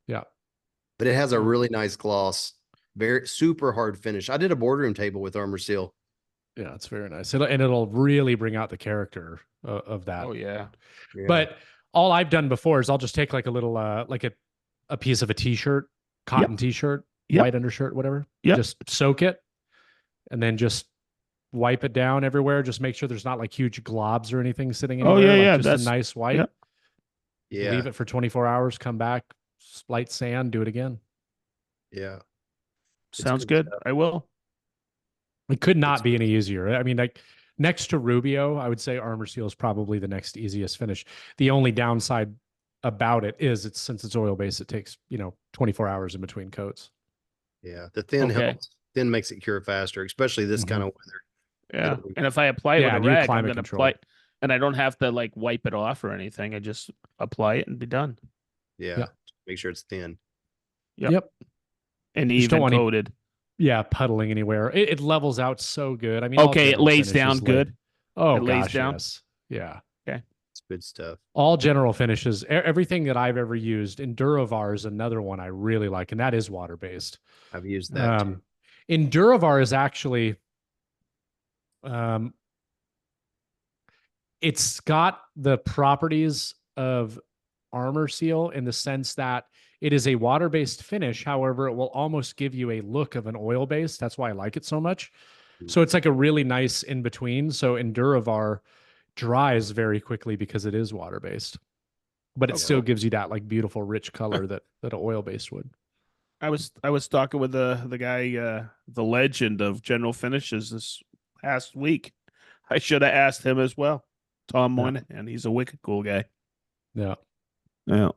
Yeah. But it has a really nice gloss. Very super hard finish. I did a boardroom table with Armor Seal. Yeah, it's very nice. It'll really bring out the character of that. Oh yeah. Yeah. But all I've done before is I'll just take like a little like a piece of a t-shirt, cotton t-shirt, Yep. white undershirt, whatever. Yep. Just soak it and then just wipe it down everywhere. Just make sure there's not like huge globs or anything sitting anywhere. Oh yeah, like yeah. just That's a nice white. Yep. Yeah. Leave it for 24 hours, come back, light sand, do it again. Yeah. Sounds good good. stuff. I will. It could not be any easier. I mean, like next to Rubio, I would say Armor Seal is probably the next easiest finish. The only downside about it is since it's oil based, it takes 24 hours in between coats. Yeah, the thin Okay. helps. Thin makes it cure faster, especially this kind of weather. Yeah. It'll- And if I apply it Yeah, with a and you rag, I'm climate gonna control. apply, and I don't have to like wipe it off or anything. I just apply it and be done. Yeah, Yeah. make sure it's thin. Yep. And You just don't even want any- coated. Yeah, puddling anywhere. It levels out so good. I mean, all Okay, it general lays finishes down good. Oh It lays gosh, down? yes. Yeah. It's good stuff. All general finishes, everything that I've ever used. Enduravar is another one I really like, and that is water based. I've used that too. Enduravar is actually, it's got the properties of Armor Seal in the sense that it is a water based finish. However, it will almost give you a look of an oil base. That's why I like it so much. So it's like a really nice in between. So Enduravar dries very quickly because it is water based, but it Oh, still wow. gives you that like beautiful rich color that an oil based would. I was talking with the guy, the legend of General Finishes this past week. I should have asked him as well. Tom Yeah. Moynihan. He's a wicked cool guy. Yeah. Yeah.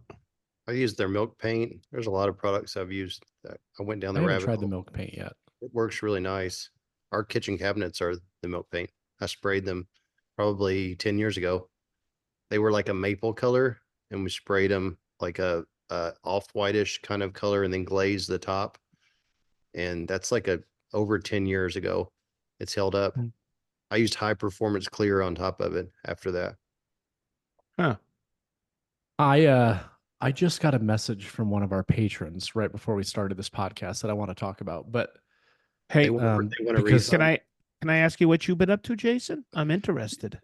I used their milk paint. There's a lot of products I've used. That I went down I the haven't rabbit tried the hole. milk paint yet. It works really nice. Our kitchen cabinets are the milk paint. I sprayed them probably 10 years ago. They were like a maple color, and we sprayed them like a off-whitish kind of color and then glazed the top. And that's like over 10 years ago. It's held up. Hmm. I used high performance clear on top of it after that. Huh. I just got a message from one of our patrons right before we started this podcast that I want to talk about. But Hey, They want to read because can some. I ask you what you've been up to, Jason? I'm interested.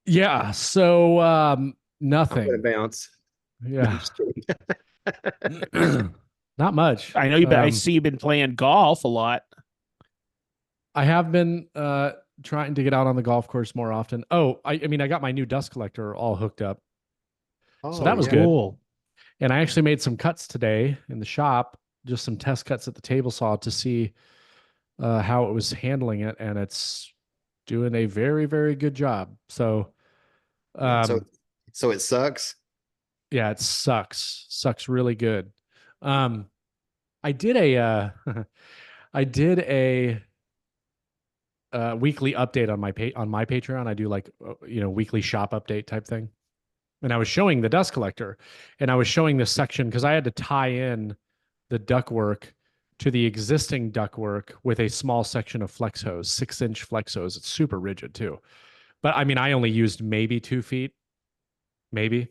yeah, so I'm nothing. gonna bounce. Yeah. Just kidding. Not much. I know I see you've been playing golf a lot. I have been trying to get out on the golf course more often. Oh, I mean, I got my new dust collector all hooked up. So that was yeah. good. Cool. And I actually made some cuts today in the shop, just some test cuts at the table saw to see how it was handling it. And it's doing a very, very good job. So, Yeah, so it sucks. yeah, it sucks really good. I did a I did a weekly update on my Patreon. I do like weekly shop update type thing. And I was showing the dust collector, and I was showing this section because I had to tie in the ductwork to the existing ductwork with a small section of flex hose, 6-inch flex hose. It's super rigid too. But I mean, I only used maybe 2 feet, maybe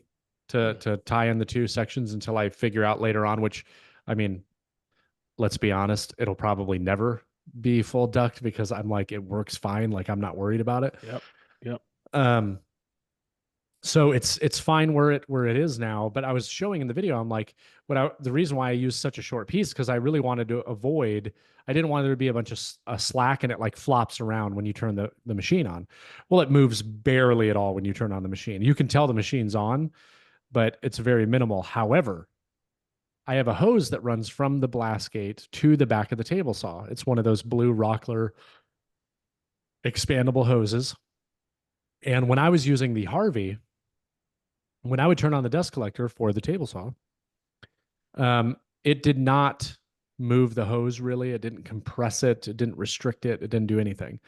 to tie in the two sections until I figure out later on, which, I mean, let's be honest, it'll probably never be full duct because I'm like, it works fine. Like, I'm not worried about it. Yep. So it's fine where it is now. But I was showing in the video, I'm like, the reason why I used such a short piece, because I really wanted to I didn't want there to be a bunch of slack and it like flops around when you turn the machine on. Well, it moves barely at all when you turn on the machine. You can tell the machine's on, but it's very minimal. However, I have a hose that runs from the blast gate to the back of the table saw. It's one of those blue Rockler expandable hoses. And when I was using the Harvey, when I would turn on the dust collector for the table saw, it did not move the hose really. It didn't compress it. It didn't restrict it. It didn't do anything.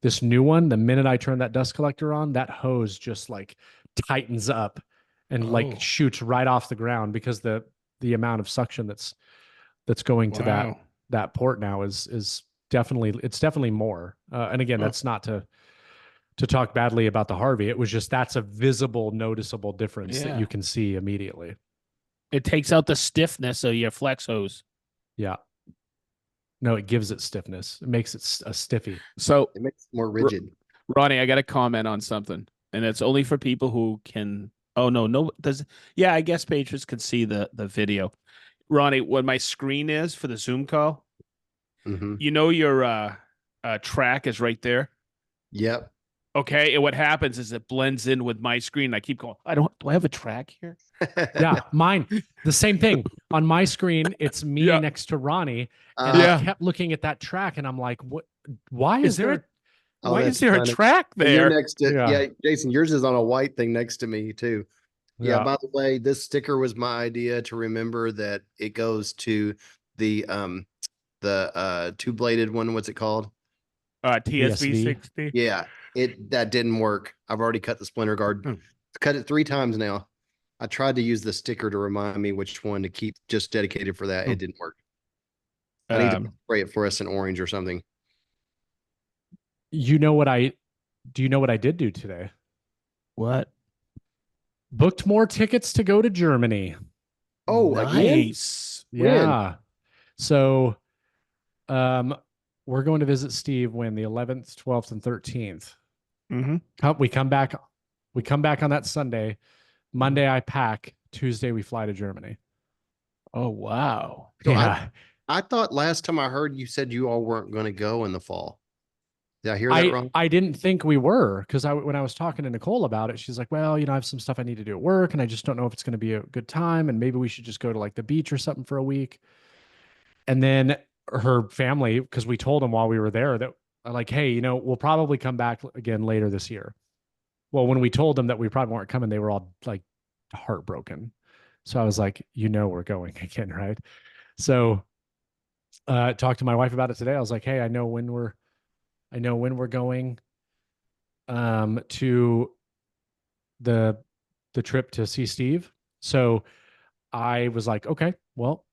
This new one, the minute I turn that dust collector on, that hose just like tightens up and like shoots right off the ground because the amount of suction that's going to that port now is definitely more. And again, that's not to talk badly about the Harvey. It was just that's a visible, noticeable difference that you can see immediately. It takes out the stiffness of your flex hose. Yeah. No, it gives it stiffness. It makes it a stiffy. So It makes it more rigid. Ronnie, I got to comment on something, and it's only for people who can. Oh no, does yeah? I guess patrons can see the video. Ronnie, what my screen is for the Zoom call, Mm-hmm. you know your track is right there. Yep. Okay, and what happens is it blends in with my screen. I keep going. Do I have a track here? Yeah, mine. The same thing on my screen. It's me next to Ronnie, and I kept looking at that track, and I'm like, "What? Why is there? Why is there a track there?" You're next to Jason. Yours is on a white thing next to me too. Yeah, by the way, this sticker was my idea to remember that it goes to the two-bladed one. What's it called? TSV TSV. 60. Yeah, that didn't work. I've already cut the splinter guard. Hmm. Cut it 3 times now. I tried to use the sticker to remind me which one to keep just dedicated for that. It didn't work. I need to spray it fluorescent orange or something. You know what I do you know what I did do today? What? Booked more tickets to go to Germany. Oh, again? Nice. When? Yeah. So we're going to visit Steve when the 11th, 12th, and 13th. Mm-hmm. We come back on that Sunday. Monday I pack. Tuesday we fly to Germany. Oh, wow. So Yeah. I thought last time I heard you said you all weren't going to go in the fall. Did I hear that wrong? I didn't think we were, because when I was talking to Nicole about it, she's like, well, I have some stuff I need to do at work and I just don't know if it's going to be a good time. And maybe we should just go to like the beach or something for a week. And then her family, because we told them while we were there that like, hey, we'll probably come back again later this year. Well, when we told them that we probably weren't coming, they were all like heartbroken. So I was like, we're going again, right? So talked to my wife about it today. I was like, hey, I know when we're going to the trip to see Steve. So I was like, okay, well,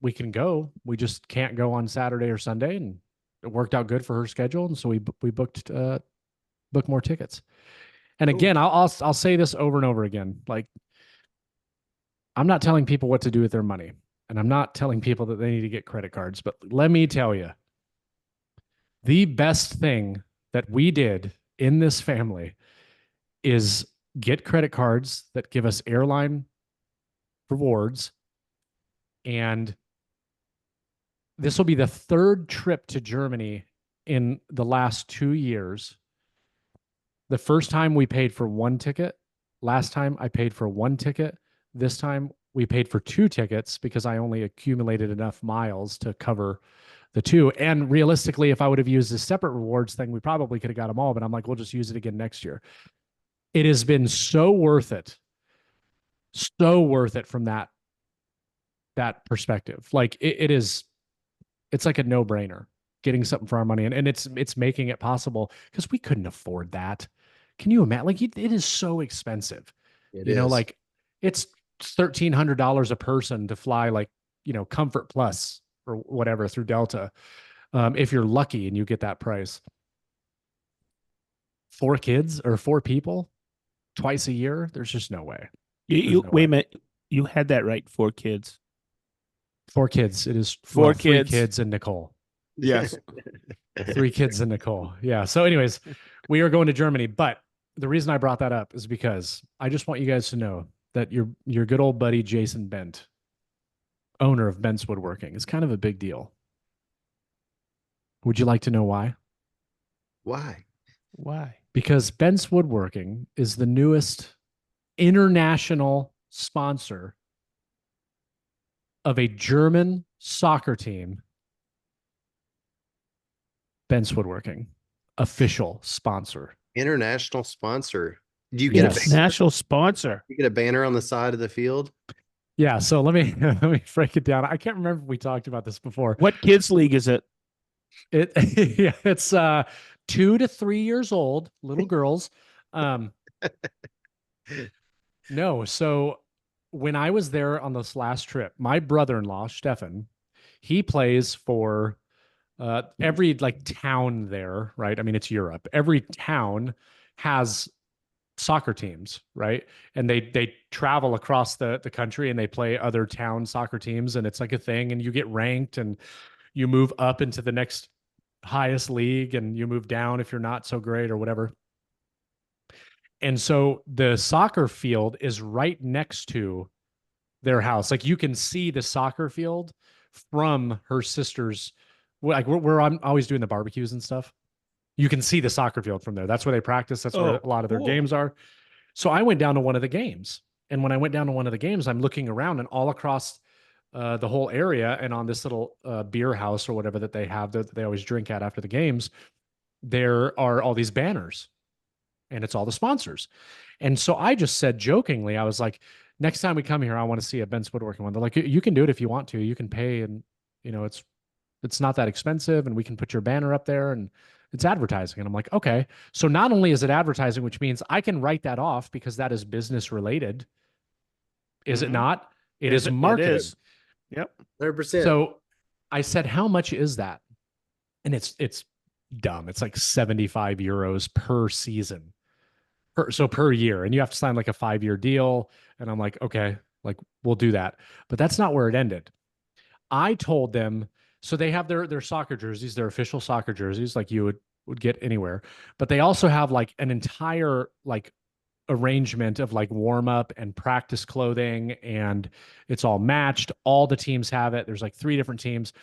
we can go. We just can't go on Saturday or Sunday, and it worked out good for her schedule, and so we booked more tickets. And again, I'll say this over and over again. Like, I'm not telling people what to do with their money, and I'm not telling people that they need to get credit cards, but let me tell you, the best thing that we did in this family is get credit cards that give us airline rewards. And this will be the third trip to Germany in the last 2 years. The first time we paid for one ticket. Last time I paid for one ticket. This time we paid for 2 tickets because I only accumulated enough miles to cover the 2. And realistically, if I would have used a separate rewards thing, we probably could have got them all. But I'm like, we'll just use it again next year. It has been so worth it from that perspective. Like it's like a no-brainer getting something for our money, and it's making it possible because we couldn't afford that. Can you imagine? Like, it is so expensive. It is. Like, it's $1,300 a person to fly, like, Comfort Plus or whatever through Delta, if you're lucky and you get that price. 4 kids or 4 people twice a year, there's just no way. Wait a minute. You had that right. 4 kids. 4 kids. It is 4 3 kids. kids and Nicole. Yes. 3 kids and Nicole. Yeah. So anyways, we are going to Germany, but the reason I brought that up is because I just want you guys to know that your good old buddy, Jason Bent, owner of Bent's Woodworking, is kind of a big deal. Would you like to know why? Why? Because Bent's Woodworking is the newest international sponsor of a German soccer team. Bent's Woodworking, official sponsor. International sponsor. Do you get Yes. a National sponsor. You get a banner on the side of the field? Yeah. So let me break it down. I can't remember if we talked about this before. What kids league is it? It's 2 to 3 years old, little girls. No. So when I was there on this last trip, my brother-in-law, Stefan, he plays for every like town there, right? I mean, it's Europe. Every town has soccer teams, right? And they travel across the country and they play other town soccer teams, and it's like a thing, and you get ranked and you move up into the next highest league and you move down if you're not so great or whatever. And so the soccer field is right next to their house. Like, you can see the soccer field from her sister's, like where I'm always doing the barbecues and stuff. You can see the soccer field from there. That's where they practice. That's where a lot of their games are. So I went down to one of the games. And when I went down to one of the games, I'm looking around, and all across the whole area and on this little beer house or whatever that they have that they always drink at after the games, there are all these banners. and it's all the sponsors. And so I just said jokingly, I was like, next time we come here, I want to see a Ben's Woodworking one. They're like, you can do it if you want to. You can pay, and it's not that expensive, and we can put your banner up there, and it's advertising. And I'm like, okay. So not only is it advertising, which means I can write that off because that is business related. Is it not? It is marketing. It is. Yep. 100%. So I said, how much is that? And it's dumb. It's like 75 euros per season. Per year. And you have to sign like a 5-year deal. And I'm like, okay, like we'll do that. But that's not where it ended. I told them, so they have their soccer jerseys, their official soccer jerseys, like you would get anywhere. But they also have like an entire like arrangement of like warm up and practice clothing, and it's all matched. All the teams have it. There's like 3 different teams,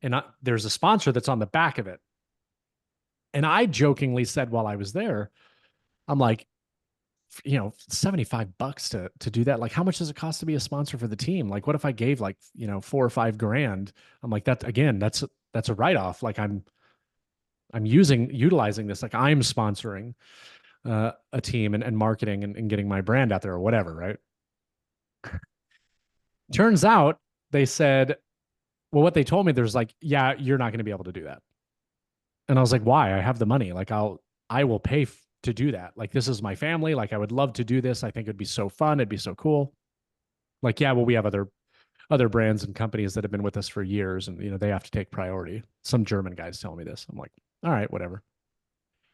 and there's a sponsor that's on the back of it. And I jokingly said while I was there, I'm like, $75 to do that. Like, how much does it cost to be a sponsor for the team? Like, what if I gave like, $4 or $5 grand? I'm like, that's a write-off. Like I'm utilizing this. Like I'm sponsoring a team and marketing and getting my brand out there or whatever. Right. Turns out they said, well, what they told me, there's like, yeah, you're not going to be able to do that. And I was like, why? I have the money. Like I will pay to do that. Like, this is my family. Like, I would love to do this. I think it'd be so fun. It'd be so cool. Like, yeah, well, we have other brands and companies that have been with us for years, and they have to take priority. Some German guys telling me this. I'm like, all right, whatever.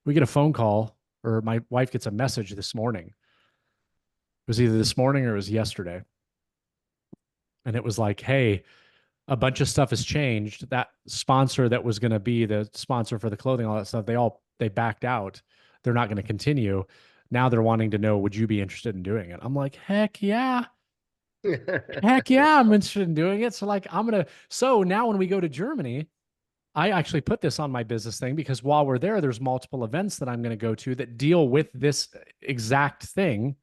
We get a phone call, or my wife gets a message this morning. It was either this morning or it was yesterday. And it was like, hey, a bunch of stuff has changed. That sponsor that was going to be the sponsor for the clothing, all that stuff, they backed out. They're not going to continue. Now they're wanting to know, would you be interested in doing it? I'm like, heck yeah. Heck yeah, I'm interested in doing it. So now when we go to Germany, I actually put this on my business thing because while we're there's multiple events that I'm going to go to that deal with this exact thing.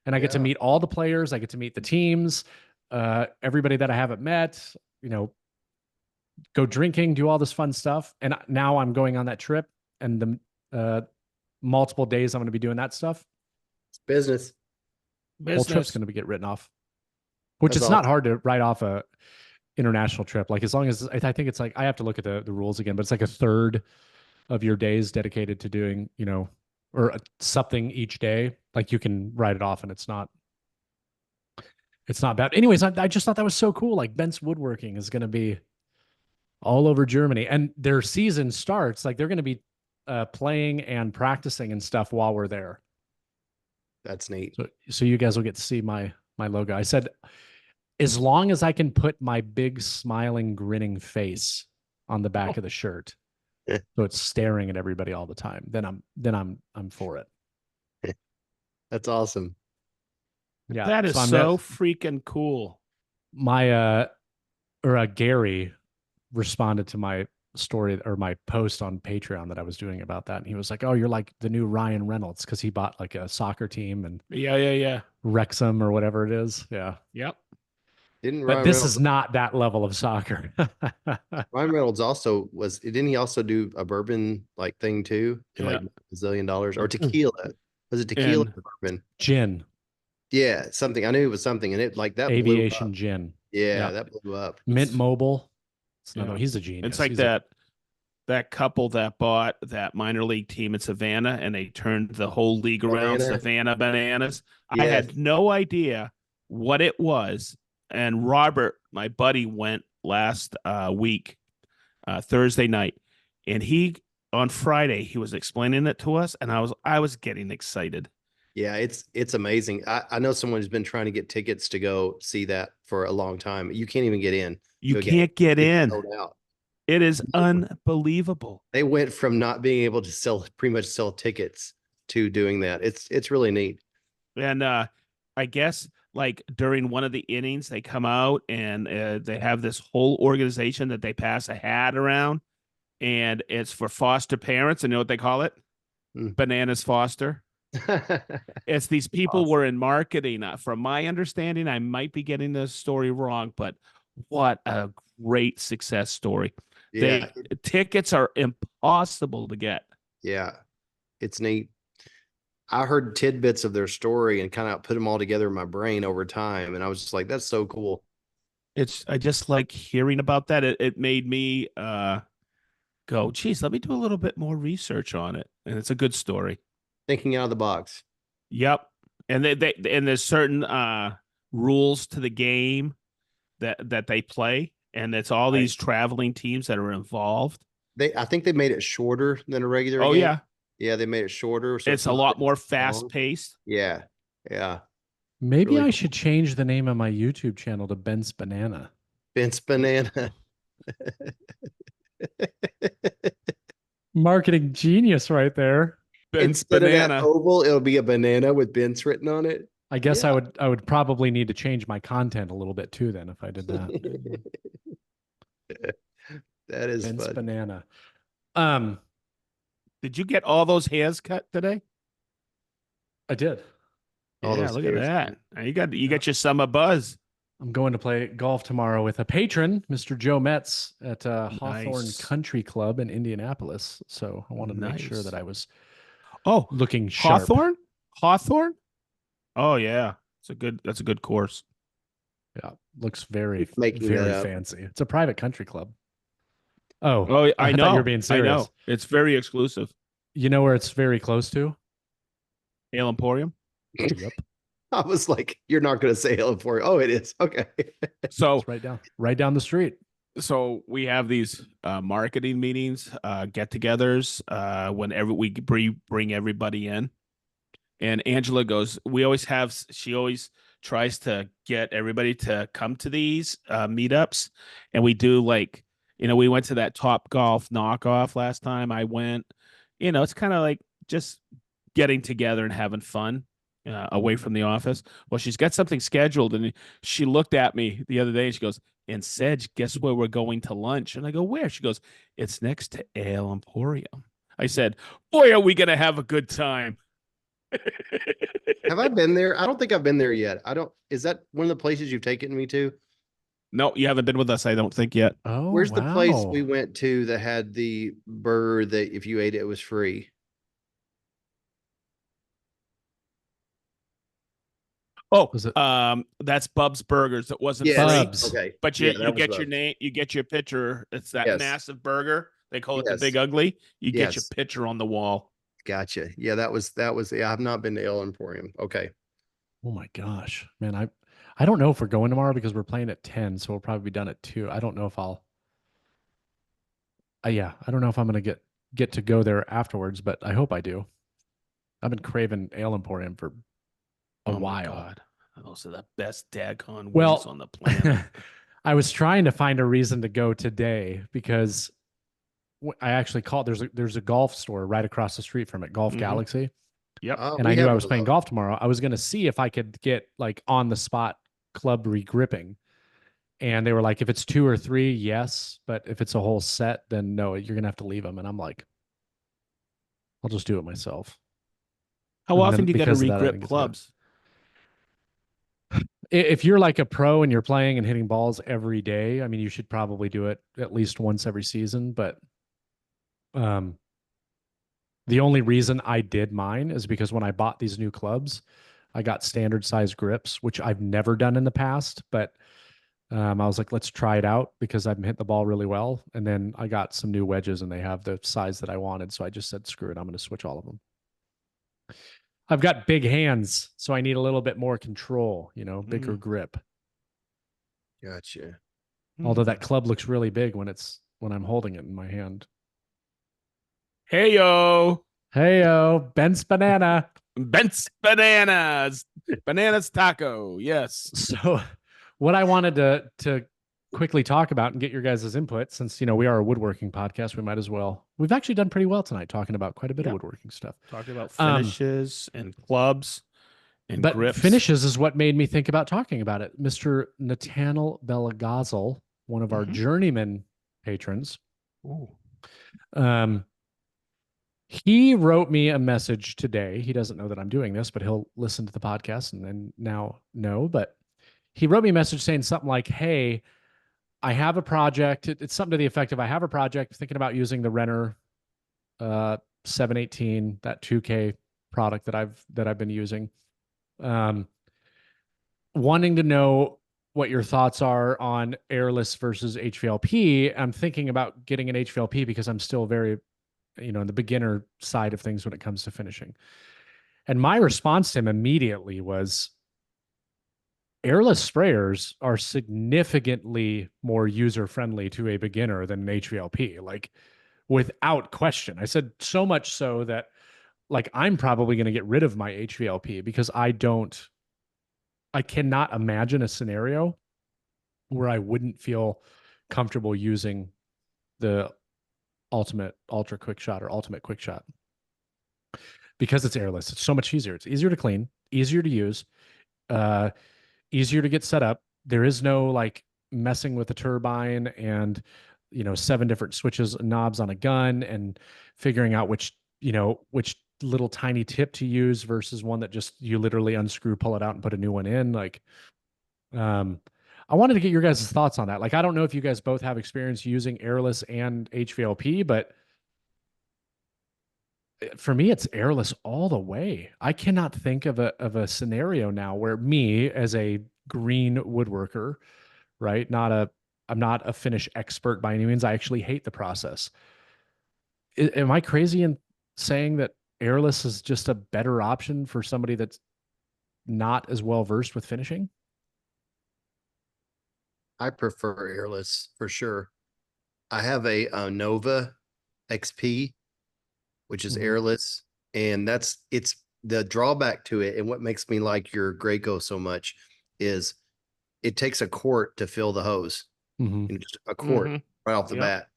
And I get to meet all the players. I get to meet the teams, everybody that I haven't met, go drinking, do all this fun stuff. And now I'm going on that trip, and the multiple days I'm going to be doing that stuff. It's business. Whole trip's going to get written off, which is not hard to write off a international trip. Like, as long as I think it's like, I have to look at the rules again, but it's like 1/3 of your days dedicated to doing, or something each day. Like, you can write it off and it's not bad. Anyways, I just thought that was so cool. Like, Ben's Woodworking is going to be all over Germany, and their season starts, like, they're going to be playing and practicing and stuff while we're there. That's neat. So you guys will get to see my logo. I said, as long as I can put my big smiling, grinning face on the back of the shirt, so it's staring at everybody all the time, then I'm for it. That's awesome. Yeah, that is so freaking cool. My Gary responded to my story or my post on Patreon that I was doing about that, and he was like, "Oh, you're like the new Ryan Reynolds," because he bought like a soccer team and yeah Wrexham or whatever it is. Yeah. Yep. But this is not that level of soccer. Ryan Reynolds also didn't he also do a bourbon like thing too? And like $1 zillion or tequila. Was it tequila or bourbon? Gin. Yeah, something. I knew it was something, and it like that aviation gin. Yeah, that blew up. Mint Mobile. He's a genius. It's like that couple that bought that minor league team in Savannah, and they turned the whole league around, Savannah Bananas. Yes. I had no idea what it was. And Robert, my buddy, went last week, Thursday night, and on Friday he was explaining it to us, and I was getting excited. Yeah, it's amazing. I know someone who's been trying to get tickets to go see that for a long time. You can't even get in. You can't get in. It is unbelievable. They went from not being able to pretty much sell tickets to doing that. It's really neat. And I guess like during one of the innings, they come out and they have this whole organization that they pass a hat around, and it's for foster parents. And you know what they call it? Bananas Foster. It's these people were in marketing. From my understanding, I might be getting this story wrong, but what a great success story. Yeah. Tickets are impossible to get. Yeah, it's neat. I heard tidbits of their story and kind of put them all together in my brain over time. And I was just like, that's so cool. I just like hearing about that. It made me go, geez, let me do a little bit more research on it. And it's a good story. Thinking out of the box. Yep. And and there's certain rules to the game that they play, and it's all Right. these traveling teams that are involved. I think they made it shorter than a regular Oh game. yeah. Yeah, they made it shorter. So It's a not lot more as fast long. paced. Yeah. Yeah. Maybe Really I cool. should change the name of my YouTube channel to Ben's Banana. Vince Banana. Marketing genius right there. Ben's Instead of that banana. oval, it'll be a banana with Vince written on it. I guess Yeah. I would probably need to change my content a little bit too then if I did that. That is Ben's fun. Banana. Did you get all those hairs cut today? I did. All Yeah, those look at hairs. that. Now you got your summer buzz. I'm going to play golf tomorrow with a patron, Mr. Joe Metz at Hawthorne Nice. Country Club in Indianapolis. So I wanted to make sure Nice. that I was Oh, looking sharp. Hawthorne? Hawthorne? Oh yeah. That's a good course. Yeah, looks very, Making that very up. fancy. It's a private country club. Oh, Oh, I know. thought you were being serious. I know. It's very exclusive. You know where it's very close to? Ale Emporium. Yep. I was like, you're not going to say hello for it. Oh, it is. Okay. So It's right down the street. so we have these marketing meetings, get-togethers whenever we bring everybody in. And Angela goes, she always tries to get everybody to come to these meetups. And we do like, we went to that Top Golf knockoff last time I went. It's kind of like just getting together and having fun away from the office. Well, she's got something scheduled. And she looked at me the other day and she goes, and Sedge, guess where we're going to lunch? And I go, where? She goes, it's next to Ale Emporium. I said, boy, are we going to have a good time. Have I been there? I don't think I've been there yet. Is that one of the places you've taken me to? No, you haven't been with us, I don't think yet. Oh, Where's the place wow. we went to that had the burger that if you ate it, it was free? Oh, Was it- that's Bub's Burgers. It wasn't Yes. free, Bub's. Okay. but Yeah, you that was get your Bub's. name, you get your picture. It's that Yes. massive burger. They call it the Yes. Big Ugly. You get your Yes. picture on the wall. Gotcha. Yeah, that was. Yeah, I've not been to Ale Emporium. Okay. Oh my gosh, man. I don't know if we're going tomorrow because we're playing at 10, so we'll probably be done at 2. I don't know if I'll yeah, I don't know if I'm gonna get to go there afterwards, but I hope I do. I've been craving Ale Emporium for a Oh my while. God. Those are the best daggone wings Well, on the planet. I was trying to find a reason to go today because I actually called. There's a golf store right across the street from it, Golf Mhm. Galaxy, Yep. and I knew I was playing golf tomorrow. I was going to see if I could get like on the spot club regripping, and they were like, if it's 2 or 3, yes, but if it's a whole set, then no, you're gonna have to leave them. And I'm like, I'll just do it myself. How And often then do you got to because of that, I didn't regrip get to do it. clubs? If you're like a pro and you're playing and hitting balls every day, I mean, you should probably do it at least once every season. But the only reason I did mine is because when I bought these new clubs, I got standard size grips, which I've never done in the past. But I was like, let's try it out because I've hit the ball really well. And then I got some new wedges and they have the size that I wanted. So I just said, screw it, I'm going to switch all of them. I've got big hands, so I need a little bit more control, bigger grip. Gotcha. Although that club looks really big when I'm holding it in my hand. Hey yo, Ben's Banana. Bent's Bananas, Bananas Taco. Yes. So what I wanted to quickly talk about and get your guys' input, since we are a woodworking podcast, we might as well. We've actually done pretty well tonight talking about quite a bit of woodworking stuff. Talking about finishes and clubs and but grips. Finishes is what made me think about talking about it. Mr. Nathaniel Belagazel, one of our journeyman patrons. Ooh. He wrote me a message today. He doesn't know that I'm doing this, but he'll listen to the podcast and then now know. But he wrote me a message saying something like, hey, I have a project. It's something to the effect of, I have a project thinking about using the Renner 718, that 2K product that I've been using. Wanting to know what your thoughts are on Airless versus HVLP. I'm thinking about getting an HVLP because I'm still very, in the beginner side of things when it comes to finishing. And my response to him immediately was, Airless sprayers are significantly more user friendly to a beginner than an HVLP, like without question. I said so much so that like I'm probably going to get rid of my HVLP because I cannot imagine a scenario where I wouldn't feel comfortable using the ultimate ultra quick shot or ultimate quick shot because it's airless. It's so much easier. It's easier to clean, easier to use, uh, easier to get set up. There is no like messing with the turbine and 7 different switches and knobs on a gun and figuring out which little tiny tip to use versus one that just you literally unscrew, pull it out, and put a new one in. Like, I wanted to get your guys' thoughts on that. Like, I don't know if you guys both have experience using airless and HVLP, but for me, it's airless all the way. I cannot think of a scenario now where me as a green woodworker, right? I'm not a finish expert by any means. I actually hate the process. Am I crazy in saying that airless is just a better option for somebody that's not as well versed with finishing? I prefer airless for sure. I have a Nova XP, which is Mhm. airless, and it's the drawback to it. And what makes me like your Graco so much is it takes a quart to fill the hose, Mhm. just a quart right off the Yep. bat.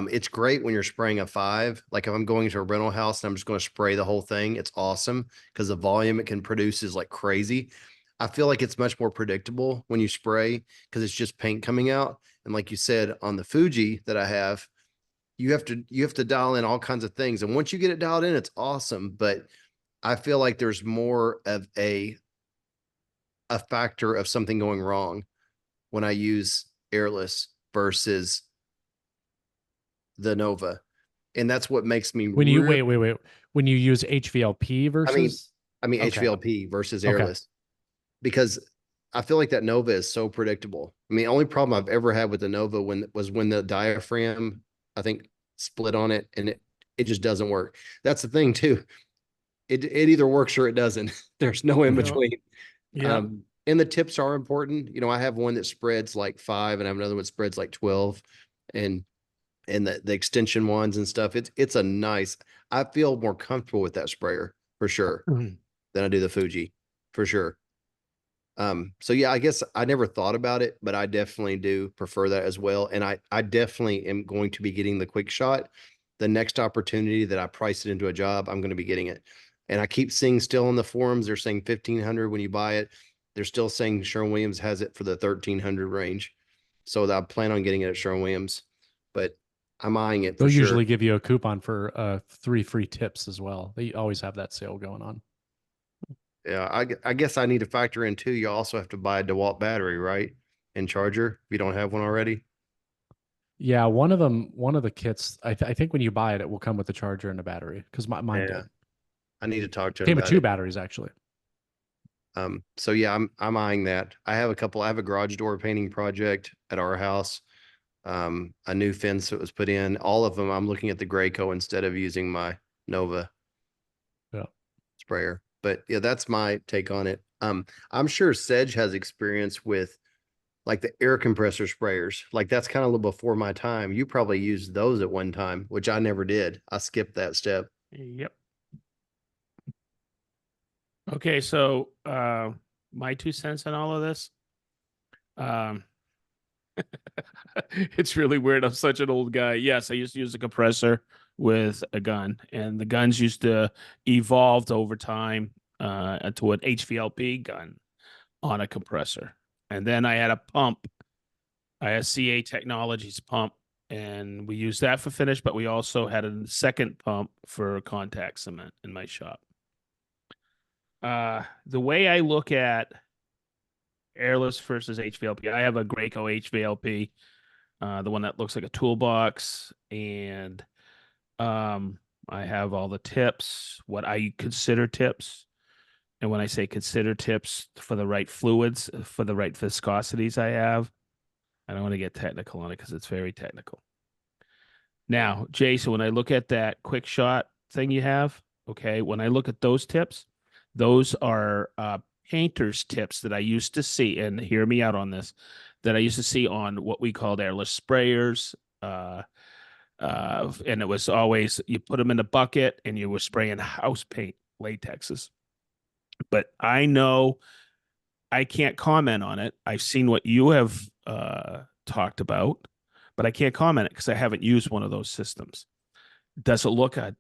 It's great when you're spraying a 5. Like if I'm going to a rental house and I'm just going to spray the whole thing, it's awesome because the volume it can produce is like crazy. I feel like it's much more predictable when you spray because it's just paint coming out. And like you said, on the Fuji that I have, you have to dial in all kinds of things. And once you get it dialed in, it's awesome. But I feel like there's more of a factor of something going wrong when I use airless versus the Nova. And that's what makes me When you real. wait. When you use HVLP I mean, versus okay. HVLP versus Okay. airless, because I feel like that Nova is so predictable. I mean, only problem I've ever had with the Nova when the diaphragm, I think, split on it, and it just doesn't work. That's the thing too. It either works or it doesn't. There's no in Yep. between. Yep. And the tips are important. I have one that spreads like 5, and I have another one that spreads like 12, and the extension ones and stuff. It's a nice. I feel more comfortable with that sprayer for sure than I do the Fuji, for sure. So yeah, I guess I never thought about it, but I definitely do prefer that as well. And I definitely am going to be getting the quick shot. The next opportunity that I price it into a job, I'm going to be getting it. And I keep seeing still in the forums, they're saying 1,500 when you buy it. They're still saying Sherwin-Williams has it for the 1,300 range. So I plan on getting it at Sherwin-Williams, but I'm eyeing it for They'll sure. usually give you a coupon for 3 free tips as well. They always have that sale going on. Yeah, I guess I need to factor in too. You also have to buy a DeWalt battery, right? And charger if you don't have one already. Yeah, one of the kits, I think when you buy it, it will come with a charger and a battery because mine Yeah, did. I need to talk to him Came with about 2 it. batteries actually. So yeah, I'm eyeing that. I have a garage door painting project at our house. A new fence that was put in. All of them, I'm looking at the Graco instead of using my Nova Yeah. sprayer. But yeah, that's my take on it. I'm sure Sedge has experience with like the air compressor sprayers. Like that's kind of a little before my time. You probably used those at one time, which I never did. I skipped that step. Yep. Okay, so my 2 cents on all of this. Um, it's really weird. I'm such an old guy. Yes, I used to use a compressor with a gun, and the guns used to evolved over time to an HVLP gun on a compressor. And then I had a pump. I had CA Technologies pump, and we used that for finish, but we also had a second pump for contact cement in my shop. The way I look at airless versus HVLP, I have a Graco HVLP, the one that looks like a toolbox, and I have all the tips, what I consider tips. And when I say consider tips for the right fluids, for the right viscosities I have, I don't want to get technical on it because it's very technical. Now, Jason, when I look at that quick shot thing you have, okay, when I look at those tips, those are painter's tips that I used to see, and hear me out on this, that I used to see on what we called airless sprayers. And it was always you put them in a bucket and you were spraying house paint latexes. But I know I can't comment on it. I've seen what you have talked about, but I can't comment it because I haven't used one of those systems. Does it look a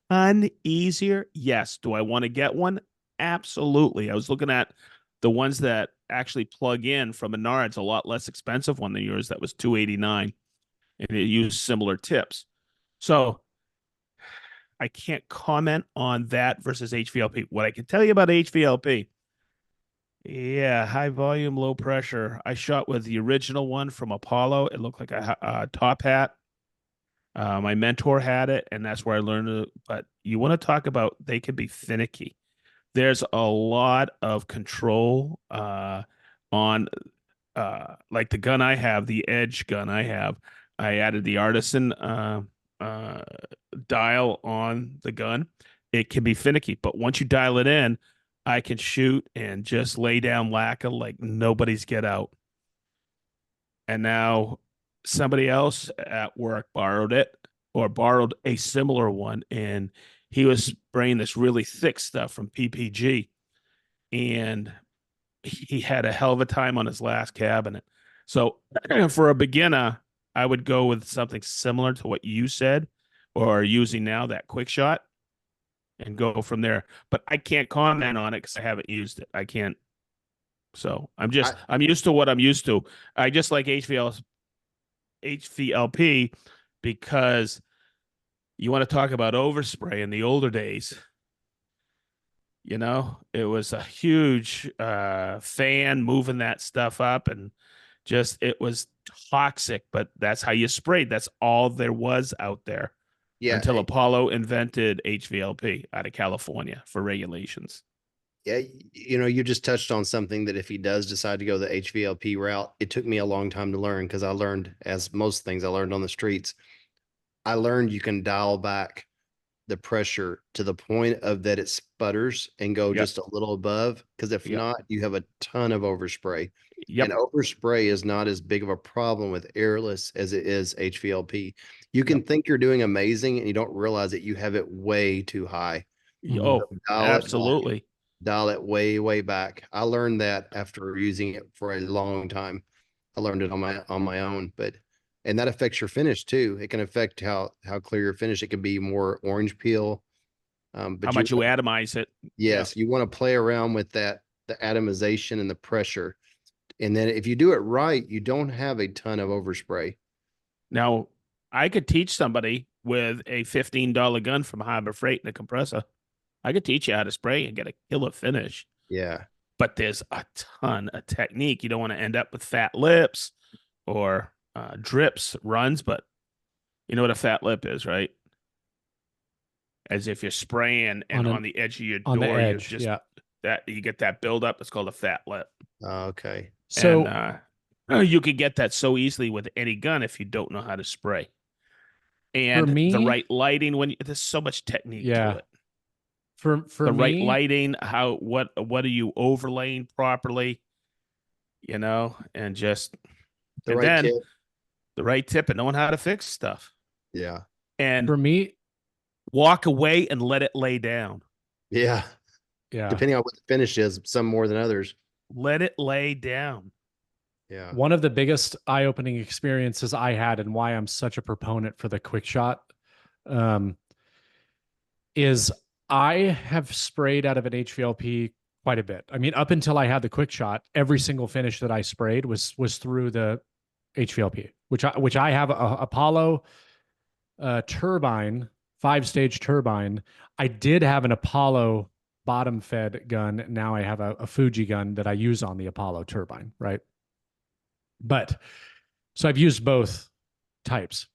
ton easier? Yes. Do I want to get one? Absolutely. I was looking at the ones that actually plug in from Menards, a lot less expensive one than yours. That was $289, and it used similar tips. So I can't comment on that versus HVLP. What I can tell you about HVLP, yeah, high volume, low pressure. I shot with the original one from Apollo. It looked like a top hat. My mentor had it, and that's where I learned it. But you want to talk about they can be finicky. There's a lot of control on like the gun I have, the Edge gun I have. I added the Artisan uh, dial on the gun. It can be finicky, but once you dial it in, I can shoot and just lay down lacquer like nobody's get out. And now somebody else at work borrowed it or borrowed a similar one, and he was spraying this really thick stuff from PPG, and he had a hell of a time on his last cabinet. So for a beginner, I would go with something similar to what you said or are using now, that quick shot, and go from there. But I can't comment on it because I haven't used it. I can't. So I'm used to what I'm used to. I just like HVLP because you want to talk about overspray in the older days. You know, it was a huge fan moving that stuff up, and just it was toxic, but that's how you sprayed. That's all there was out there Yeah. until Apollo invented HVLP out of California for regulations. Yeah, you just touched on something that if he does decide to go the HVLP route, it took me a long time to learn because I learned, as most things I learned on the streets, I learned you can dial back the pressure to the point of that it sputters and go Yep. just a little above. Because if Yep. not, you have a ton of overspray. Yep. And overspray is not as big of a problem with airless as it is HVLP. You can think you're doing amazing and you don't realize that you have it way too high. Oh, Dial it back. absolutely. Dial it way, way back. I learned that after using it for a long time. I learned it on my own, and that affects your finish too. It can affect how clear your finish. It can be more orange peel. But How much you atomize it. yes, you want to play around with that, the atomization and the pressure. And then if you do it right, you don't have a ton of overspray. Now, I could teach somebody with a $15 gun from Harbor Freight and a compressor. I could teach you how to spray and get a killer finish. Yeah. But there's a ton of technique. You don't want to end up with fat lips or drips, runs, but you know what a fat lip is, right? As if you're spraying and on the edge of your door, edge, you just yeah. that you get that buildup. It's called a fat lip. Okay. So And you can get that so easily with any gun if you don't know how to spray. And for me, the right lighting, there's so much technique to it. For the me, right lighting, what are you overlaying properly, and just the right tip. The right tip and knowing how to fix stuff. Yeah. And for me, walk away and let it lay down. Yeah. Yeah. Depending on what the finish is, some more than others. Let it lay down. Yeah. One of the biggest eye-opening experiences I had and why I'm such a proponent for the quick shot is I have sprayed out of an HVLP quite a bit. I mean, up until I had the quick shot, every single finish that I sprayed was through the HVLP, which I have a Apollo turbine, 5-stage turbine. I did have an Apollo bottom fed gun. Now I have a Fuji gun that I use on the Apollo turbine, right? But so I've used both types.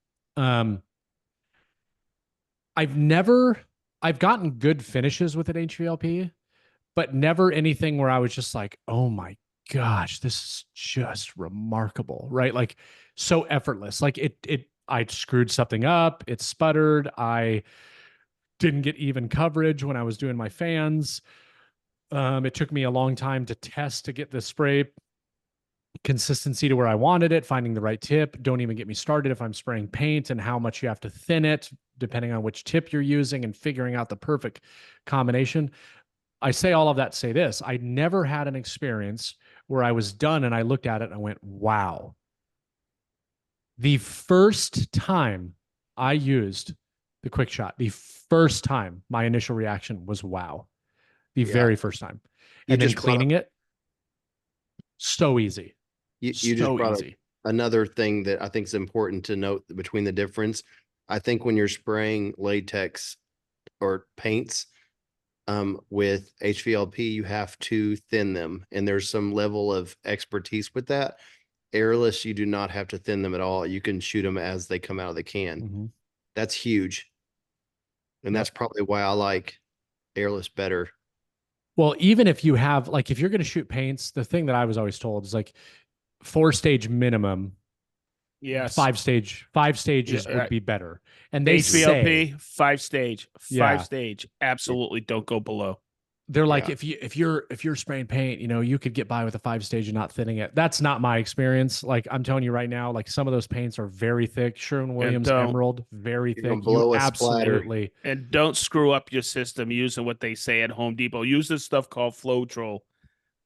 I've gotten good finishes with an HVLP, but never anything where I was just like, oh my gosh, this is just remarkable, right? Like so effortless. Like I screwed something up, it sputtered, I didn't get even coverage when I was doing my fans. It took me a long time to test to get the spray consistency to where I wanted it, finding the right tip. Don't even get me started if I'm spraying paint and how much you have to thin it, depending on which tip you're using and figuring out the perfect combination. I say all of that to say this. I never had an experience where I was done and I looked at it and I went, wow. The first time I used the quick shot, the first time my initial reaction was wow. The very first time. And then cleaning it, so easy. You just So brought up easy. another thing that I think is important to note between the difference. I think when you're spraying latex or paints with HVLP, you have to thin them, and there's some level of expertise with that. Airless, you do not have to thin them at all. You can shoot them as they come out of the can. Mhm. That's huge. And that's probably why I like Airless better. Well, even if you have, like, if you're going to shoot paints, the thing that I was always told is like 4-stage minimum, Yes. 5 stages Yeah, would be better. And they say, HVLP, 5-stage, Yeah. 5-stage. Absolutely don't go below. they're like, Yeah. if you're spraying paint, you could get by with a 5-stage and not thinning it. That's not my experience. Like I'm telling you right now, like some of those paints are very thick. Sherwin-Williams don't- Emerald, very You're gonna thick. You blow a splatter. absolutely And don't screw up your system using what they say at Home Depot. Use this stuff called Floetrol.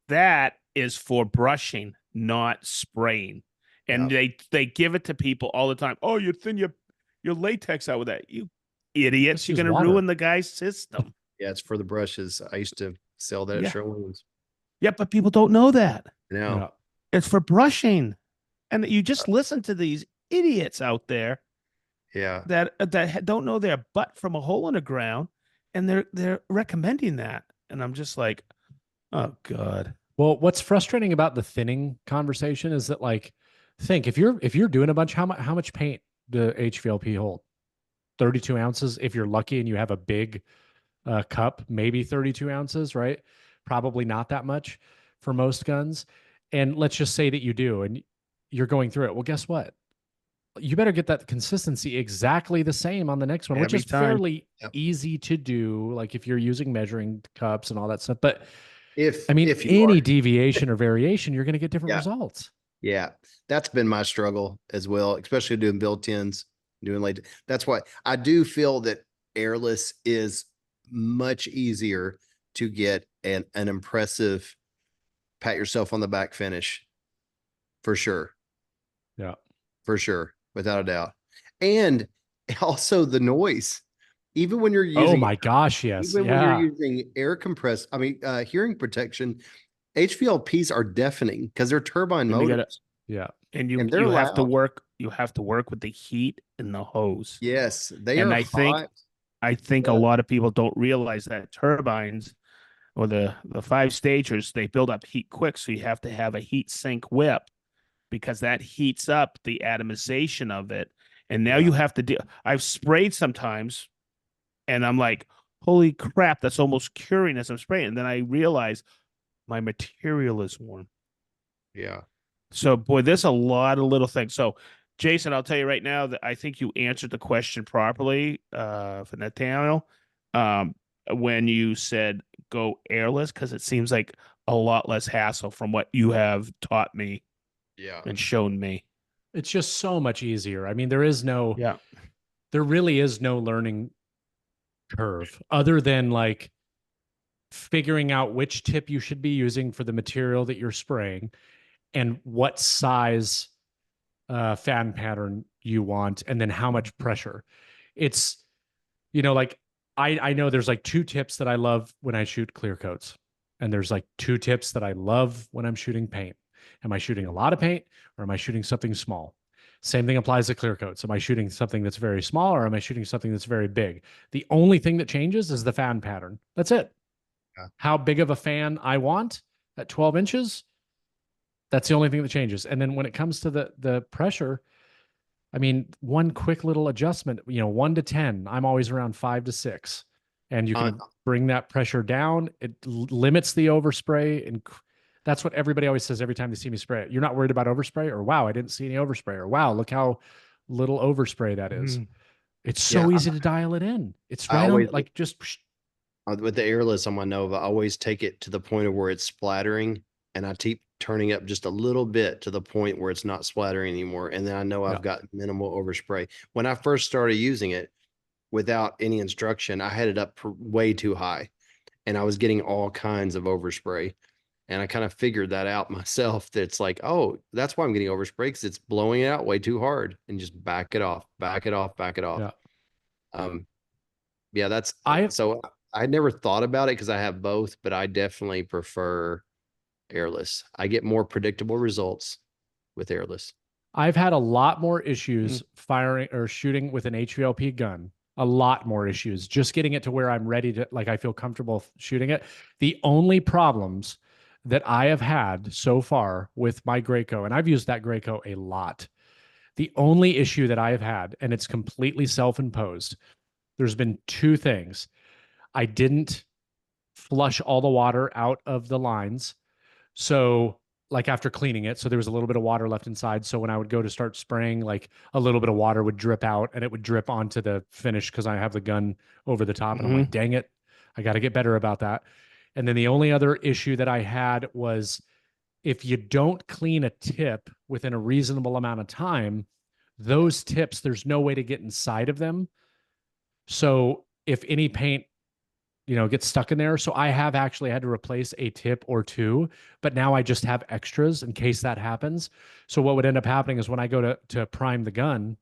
That is for brushing, not spraying. And they give it to people all the time. Oh, you thin your latex out with that. You idiots. Just You're use gonna water. ruin the guy's system. Yeah, it's for the brushes. I used to sell that Yeah. at Sherwin's. Yeah, but people don't know that. Now, Yeah. It's for brushing. And you just listen to these idiots out there yeah. that don't know their butt from a hole in the ground, and they're recommending that. And I'm just like, oh God. Well, what's frustrating about the thinning conversation is that, like, think if you're doing a bunch, how much paint do HVLP hold? 32 ounces if you're lucky and you have a big cup, maybe 32 ounces, right? Probably not that much for most guns. And let's just say that you do and you're going through it. Well, guess what? You better get that consistency exactly the same on the next one, which Every is time. fairly Yep. easy to do. Like if you're using measuring cups and all that stuff. But If I mean, if you any are, deviation or variation, you're going to get different Yeah. results. yeah, that's been my struggle as well, especially doing built-ins, doing late. That's why I do feel that Airless is much easier to get an impressive pat yourself on the back finish for sure. Yeah. For sure, without a doubt. And also the noise. Even when you're Oh using my gosh, yes. even when you're Yeah. using hearing protection, HVLPs are deafening because they're turbine And you gotta- motors. Yeah. And And they're you have to loud. work with the heat in the hose. Yes, they And are I think hot. I think a lot of people don't realize that turbines or the 5-stagers, they build up heat quick, so you have to have a heat sink whip because that heats up the atomization of it. And now Yeah. you have to deal. I've sprayed sometimes and I'm like, holy crap, that's almost curing as I'm spraying. And then I realize my material is warm. Yeah. So, boy, there's a lot of little things. So, Jason, I'll tell you right now that I think you answered the question properly, for Nathaniel, when you said go airless, because it seems like a lot less hassle from what you have taught me Yeah. and shown me. It's just so much easier. I mean, there really is no learning curve other than like figuring out which tip you should be using for the material that you're spraying and what size fan pattern you want and then how much pressure. It's like I know there's like 2 tips that I love when I shoot clear coats, and there's like 2 tips that I love when I'm shooting paint. Am I shooting a lot of paint or am I shooting something small? Same thing applies to clear coats. Am I shooting something that's very small or am I shooting something that's very big? The only thing that changes is the fan pattern. That's it. Yeah. How big of a fan I want at 12 inches, that's the only thing that changes. And then when it comes to the pressure, I mean, one quick little adjustment, 1 to 10, I'm always around 5 to 6. And you Uh, can bring that pressure down. It limits the overspray. And that's what everybody always says every time they see me spray it. You're not worried about overspray, or wow, I didn't see any overspray, or wow, look how little overspray that is. Mhm. It's Yeah, so easy to dial it in. It's I right on, always like just with the Airless on my Nova, I always take it to the point of where it's splattering, and I keep turning up just a little bit to the point where it's not splattering anymore. And then I know Yeah. I've got minimal overspray. When I first started using it without any instruction, I had it up way too high, and I was getting all kinds of overspray. And I kind of figured that out myself. That it's like, oh, that's why I'm getting overspray, because it's blowing it out way too hard, and just back it off, back it off, back it off. Yeah. Yeah, that's I so I never thought about it because I have both, but I definitely prefer Airless. I get more predictable results with Airless. I've had a lot more issues Mm. firing or shooting with an HVLP gun. A lot more issues just getting it to where I'm ready to, like, I feel comfortable shooting it. The only problems that I have had so far with my Graco, and I've used that Graco a lot. The only issue that I have had, and it's completely self-imposed, there's been two things. I didn't flush all the water out of the lines. So, like after cleaning it, so there was a little bit of water left inside. So when I would go to start spraying, like a little bit of water would drip out and it would drip onto the finish because I have the gun over the top. And I'm like, dang it, I got to get better about that. And then the only other issue that I had was if you don't clean a tip within a reasonable amount of time, those tips, there's no way to get inside of them. So if any paint gets stuck in there. So I have actually had to replace a tip or two, but now I just have extras in case that happens. So what would end up happening is when I go to prime the gun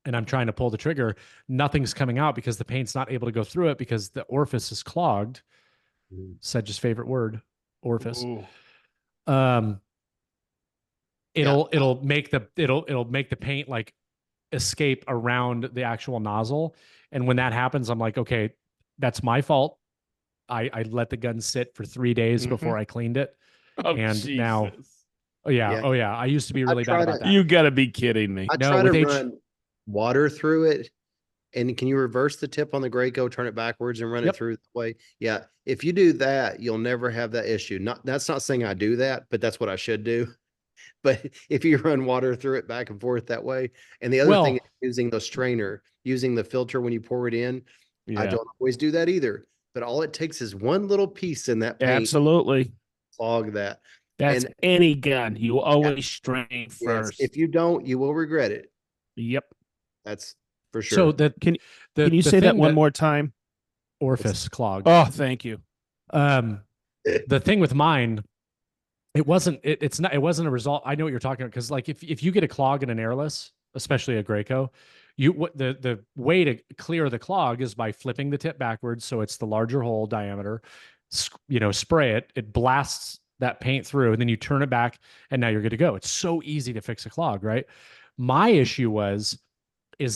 and I'm trying to pull the trigger, nothing's coming out because the paint's not able to go through it because the orifice is clogged. Sedge's favorite word, orifice. Ooh. It'll make the paint like escape around the actual nozzle. And when that happens, I'm like, okay, that's my fault. I let the gun sit for 3 days before I cleaned it. Oh, And Jesus. now, oh yeah, Yeah. oh yeah. I used to be really bad try about to- that. You got to be kidding me. I No, try to with run water through it. And can you reverse the tip on the Graco, turn it backwards and run Yep. it through the way? Yeah. If you do that, you'll never have that issue. That's not saying I do that, but that's what I should do. But if you run water through it back and forth that way, and the other thing is using the strainer, using the filter when you pour it in, I Yeah, don't always do that either. But all it takes is one little piece in that paint absolutely. to clog that. That's And any gun. You always strain yes, first. if you don't, you will regret it. Yep. That's for sure. So Can you say that one more time? Orifice clogged. Oh, thank you. The thing with mine, it wasn't a result. I know what you're talking about because like if you get a clog in an Airless, especially a Graco, the way to clear the clog is by flipping the tip backwards so it's the larger hole diameter. Spray it. It blasts that paint through, and then you turn it back, and now you're good to go. It's so easy to fix a clog, right? My issue is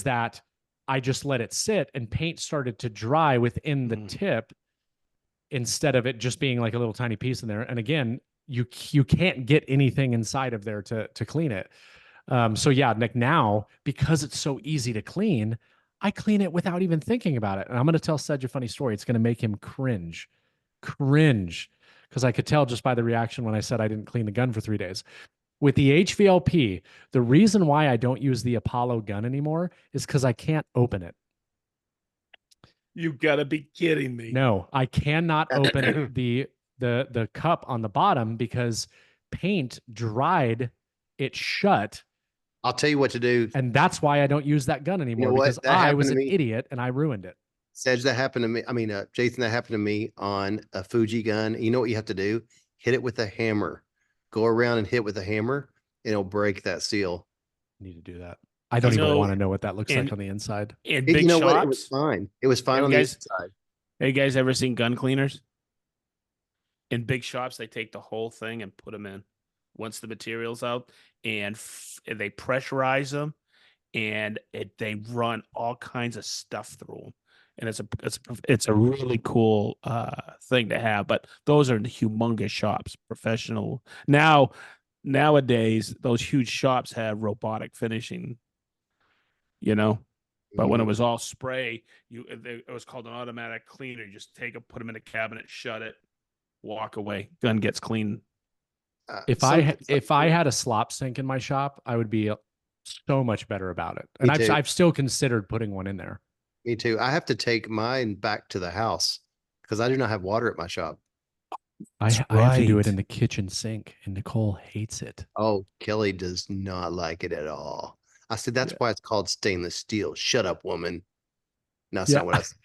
that I just let it sit, and paint started to dry within the tip instead of it just being like a little tiny piece in there. And again, you can't get anything inside of there to clean it. So yeah, Nick, now because it's so easy to clean, I clean it without even thinking about it. And I'm going to tell Sedge a funny story. It's going to make him cringe, because I could tell just by the reaction when I said I didn't clean the gun for 3 days. With the HVLP, the reason why I don't use the Apollo gun anymore is because I can't open it. You got to be kidding me. No, I cannot open the cup on the bottom because paint dried it shut. I'll tell you what to do. And that's why I don't use that gun anymore, what? because That I happened was to an me. idiot and I ruined it. Sedge, that happened to me. I mean, Jason, that happened to me on a Fuji gun. You know what you have to do? Hit it with a hammer. Go around and hit with a hammer, and it'll break that seal. I need to do that. I don't even know, want to know what that looks and- like on the inside. In You big know shops. what? It was fine. It was fine Have on you the guys- inside. Hey, you guys ever seen gun cleaners? In big shops, they take the whole thing and put them in once the material's out, and they pressurize them, and they run all kinds of stuff through them. And it's a really cool thing to have. But those are humongous shops, professional. Nowadays, those huge shops have robotic finishing you know. But when it Mhm. was all spray, it was called an automatic cleaner. You just take it, put them in a cabinet, shut it, walk away. Gun gets clean. If I had a slop sink in my shop, I would be so much better about it. And Me too. I've still considered putting one in there. Me too. I have to take mine back to the house because I do not have water at my shop. I have to do it in the kitchen sink, and Nicole hates it. Oh, Kelly does not like it at all. I said, that's why it's called stainless steel. Shut up, woman. No, that's not what I said.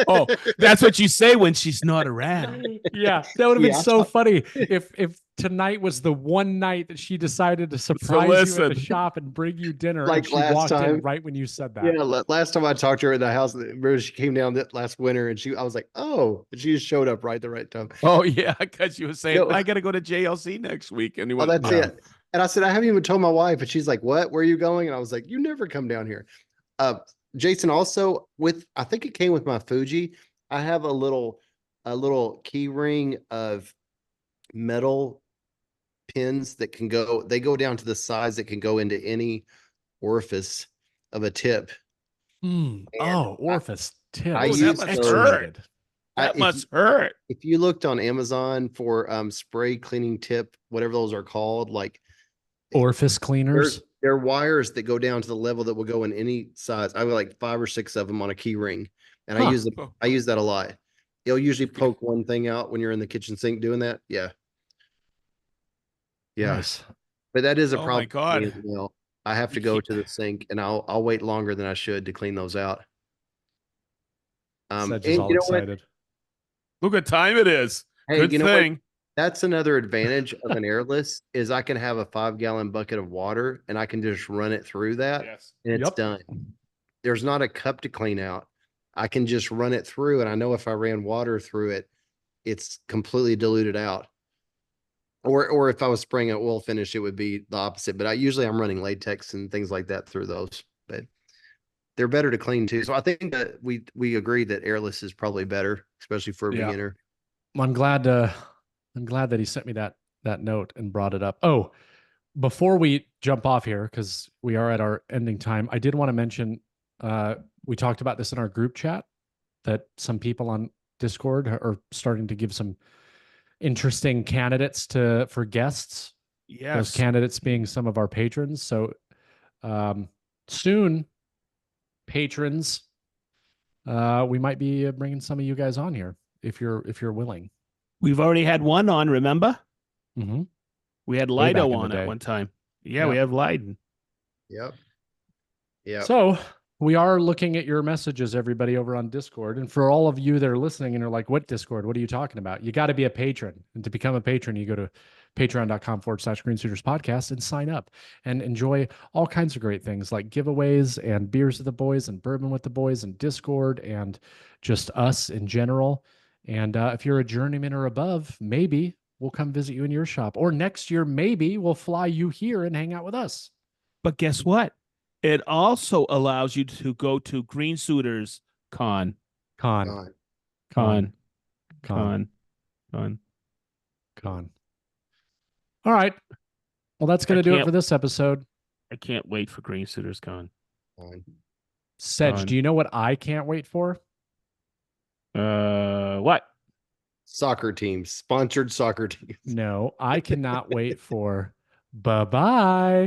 Oh, that's what you say when she's not around. Yeah, that would have been Yeah, so funny if tonight was the one night that she decided to surprise you at the listen. shop and bring you dinner, Like and she last walked in time. right when you said that. Yeah, last time I talked to her in the house, remember she came down that last winter and I was like, oh, and she just showed up right the right time. Oh yeah, because you were saying No. I got to go to JLC next week, and you Oh, went, that's it. And I said, I haven't even told my wife. And she's like, what? Where are you going? And I was like, you never come down here. Jason, also I think it came with my Fuji. I have a little key ring of metal pins that they go down to the size that can go into any orifice of a tip. Oh, orifice tip. I Oh, that use must those- hurt. That if must hurt. If you looked on Amazon for spray cleaning tip, whatever those are called, like Orifice cleaners. there are wires that go down to the level that will go in any size. I have like 5 or 6 of them on a key ring, and I use that a lot. It'll usually poke one thing out when you're in the kitchen sink doing that. Yeah. Yeah. Nice. But that is a Oh, problem. my God. as well. I have to You go can't- to the sink and I'll wait longer than I should to clean those out. Sedge And is all you know what? excited. Look what time it is. Hey, Good you know what? thing. That's another advantage of an Airless is I can have a 5-gallon bucket of water and I can just run it through that Yes. and it's Yep. done. There's not a cup to clean out. I can just run it through, and I know if I ran water through it, it's completely diluted out. Or if I was spraying an oil finish, it would be the opposite. But I'm running latex and things like that through those. But they're better to clean too. So I think that we agree that Airless is probably better, especially for a Yeah. beginner. I'm glad that he sent me that note and brought it up. Oh, before we jump off here, because we are at our ending time, I did want to mention we talked about this in our group chat that some people on Discord are starting to give some interesting candidates for guests. Those Yes. candidates being some of our patrons. So soon, patrons, we might be bringing some of you guys on here if you're willing. We've already had one on, remember? Mm-hmm. We had Way back Lido in the on day. at one time. Yeah, Yeah. we have Leiden. Yep. Yeah. So we are looking at your messages, everybody over on Discord. And for all of you that are listening and are like, what Discord? What are you talking about? You got to be a patron. And to become a patron, you go to patreon.com/Green Suiters Podcast and sign up and enjoy all kinds of great things like giveaways and beers with the boys and bourbon with the boys and Discord and just us in general. And if you're a journeyman or above, maybe we'll come visit you in your shop. Or next year, maybe we'll fly you here and hang out with us. But guess what? It also allows you to go to Green Suiters Con. Con. All right. Well, that's going to do it can't- for this episode. I can't wait for Green Suiters Con. Sedge, Con. do you know what I can't wait for? What? Soccer teams, sponsored soccer teams. No, I cannot wait for bye-bye.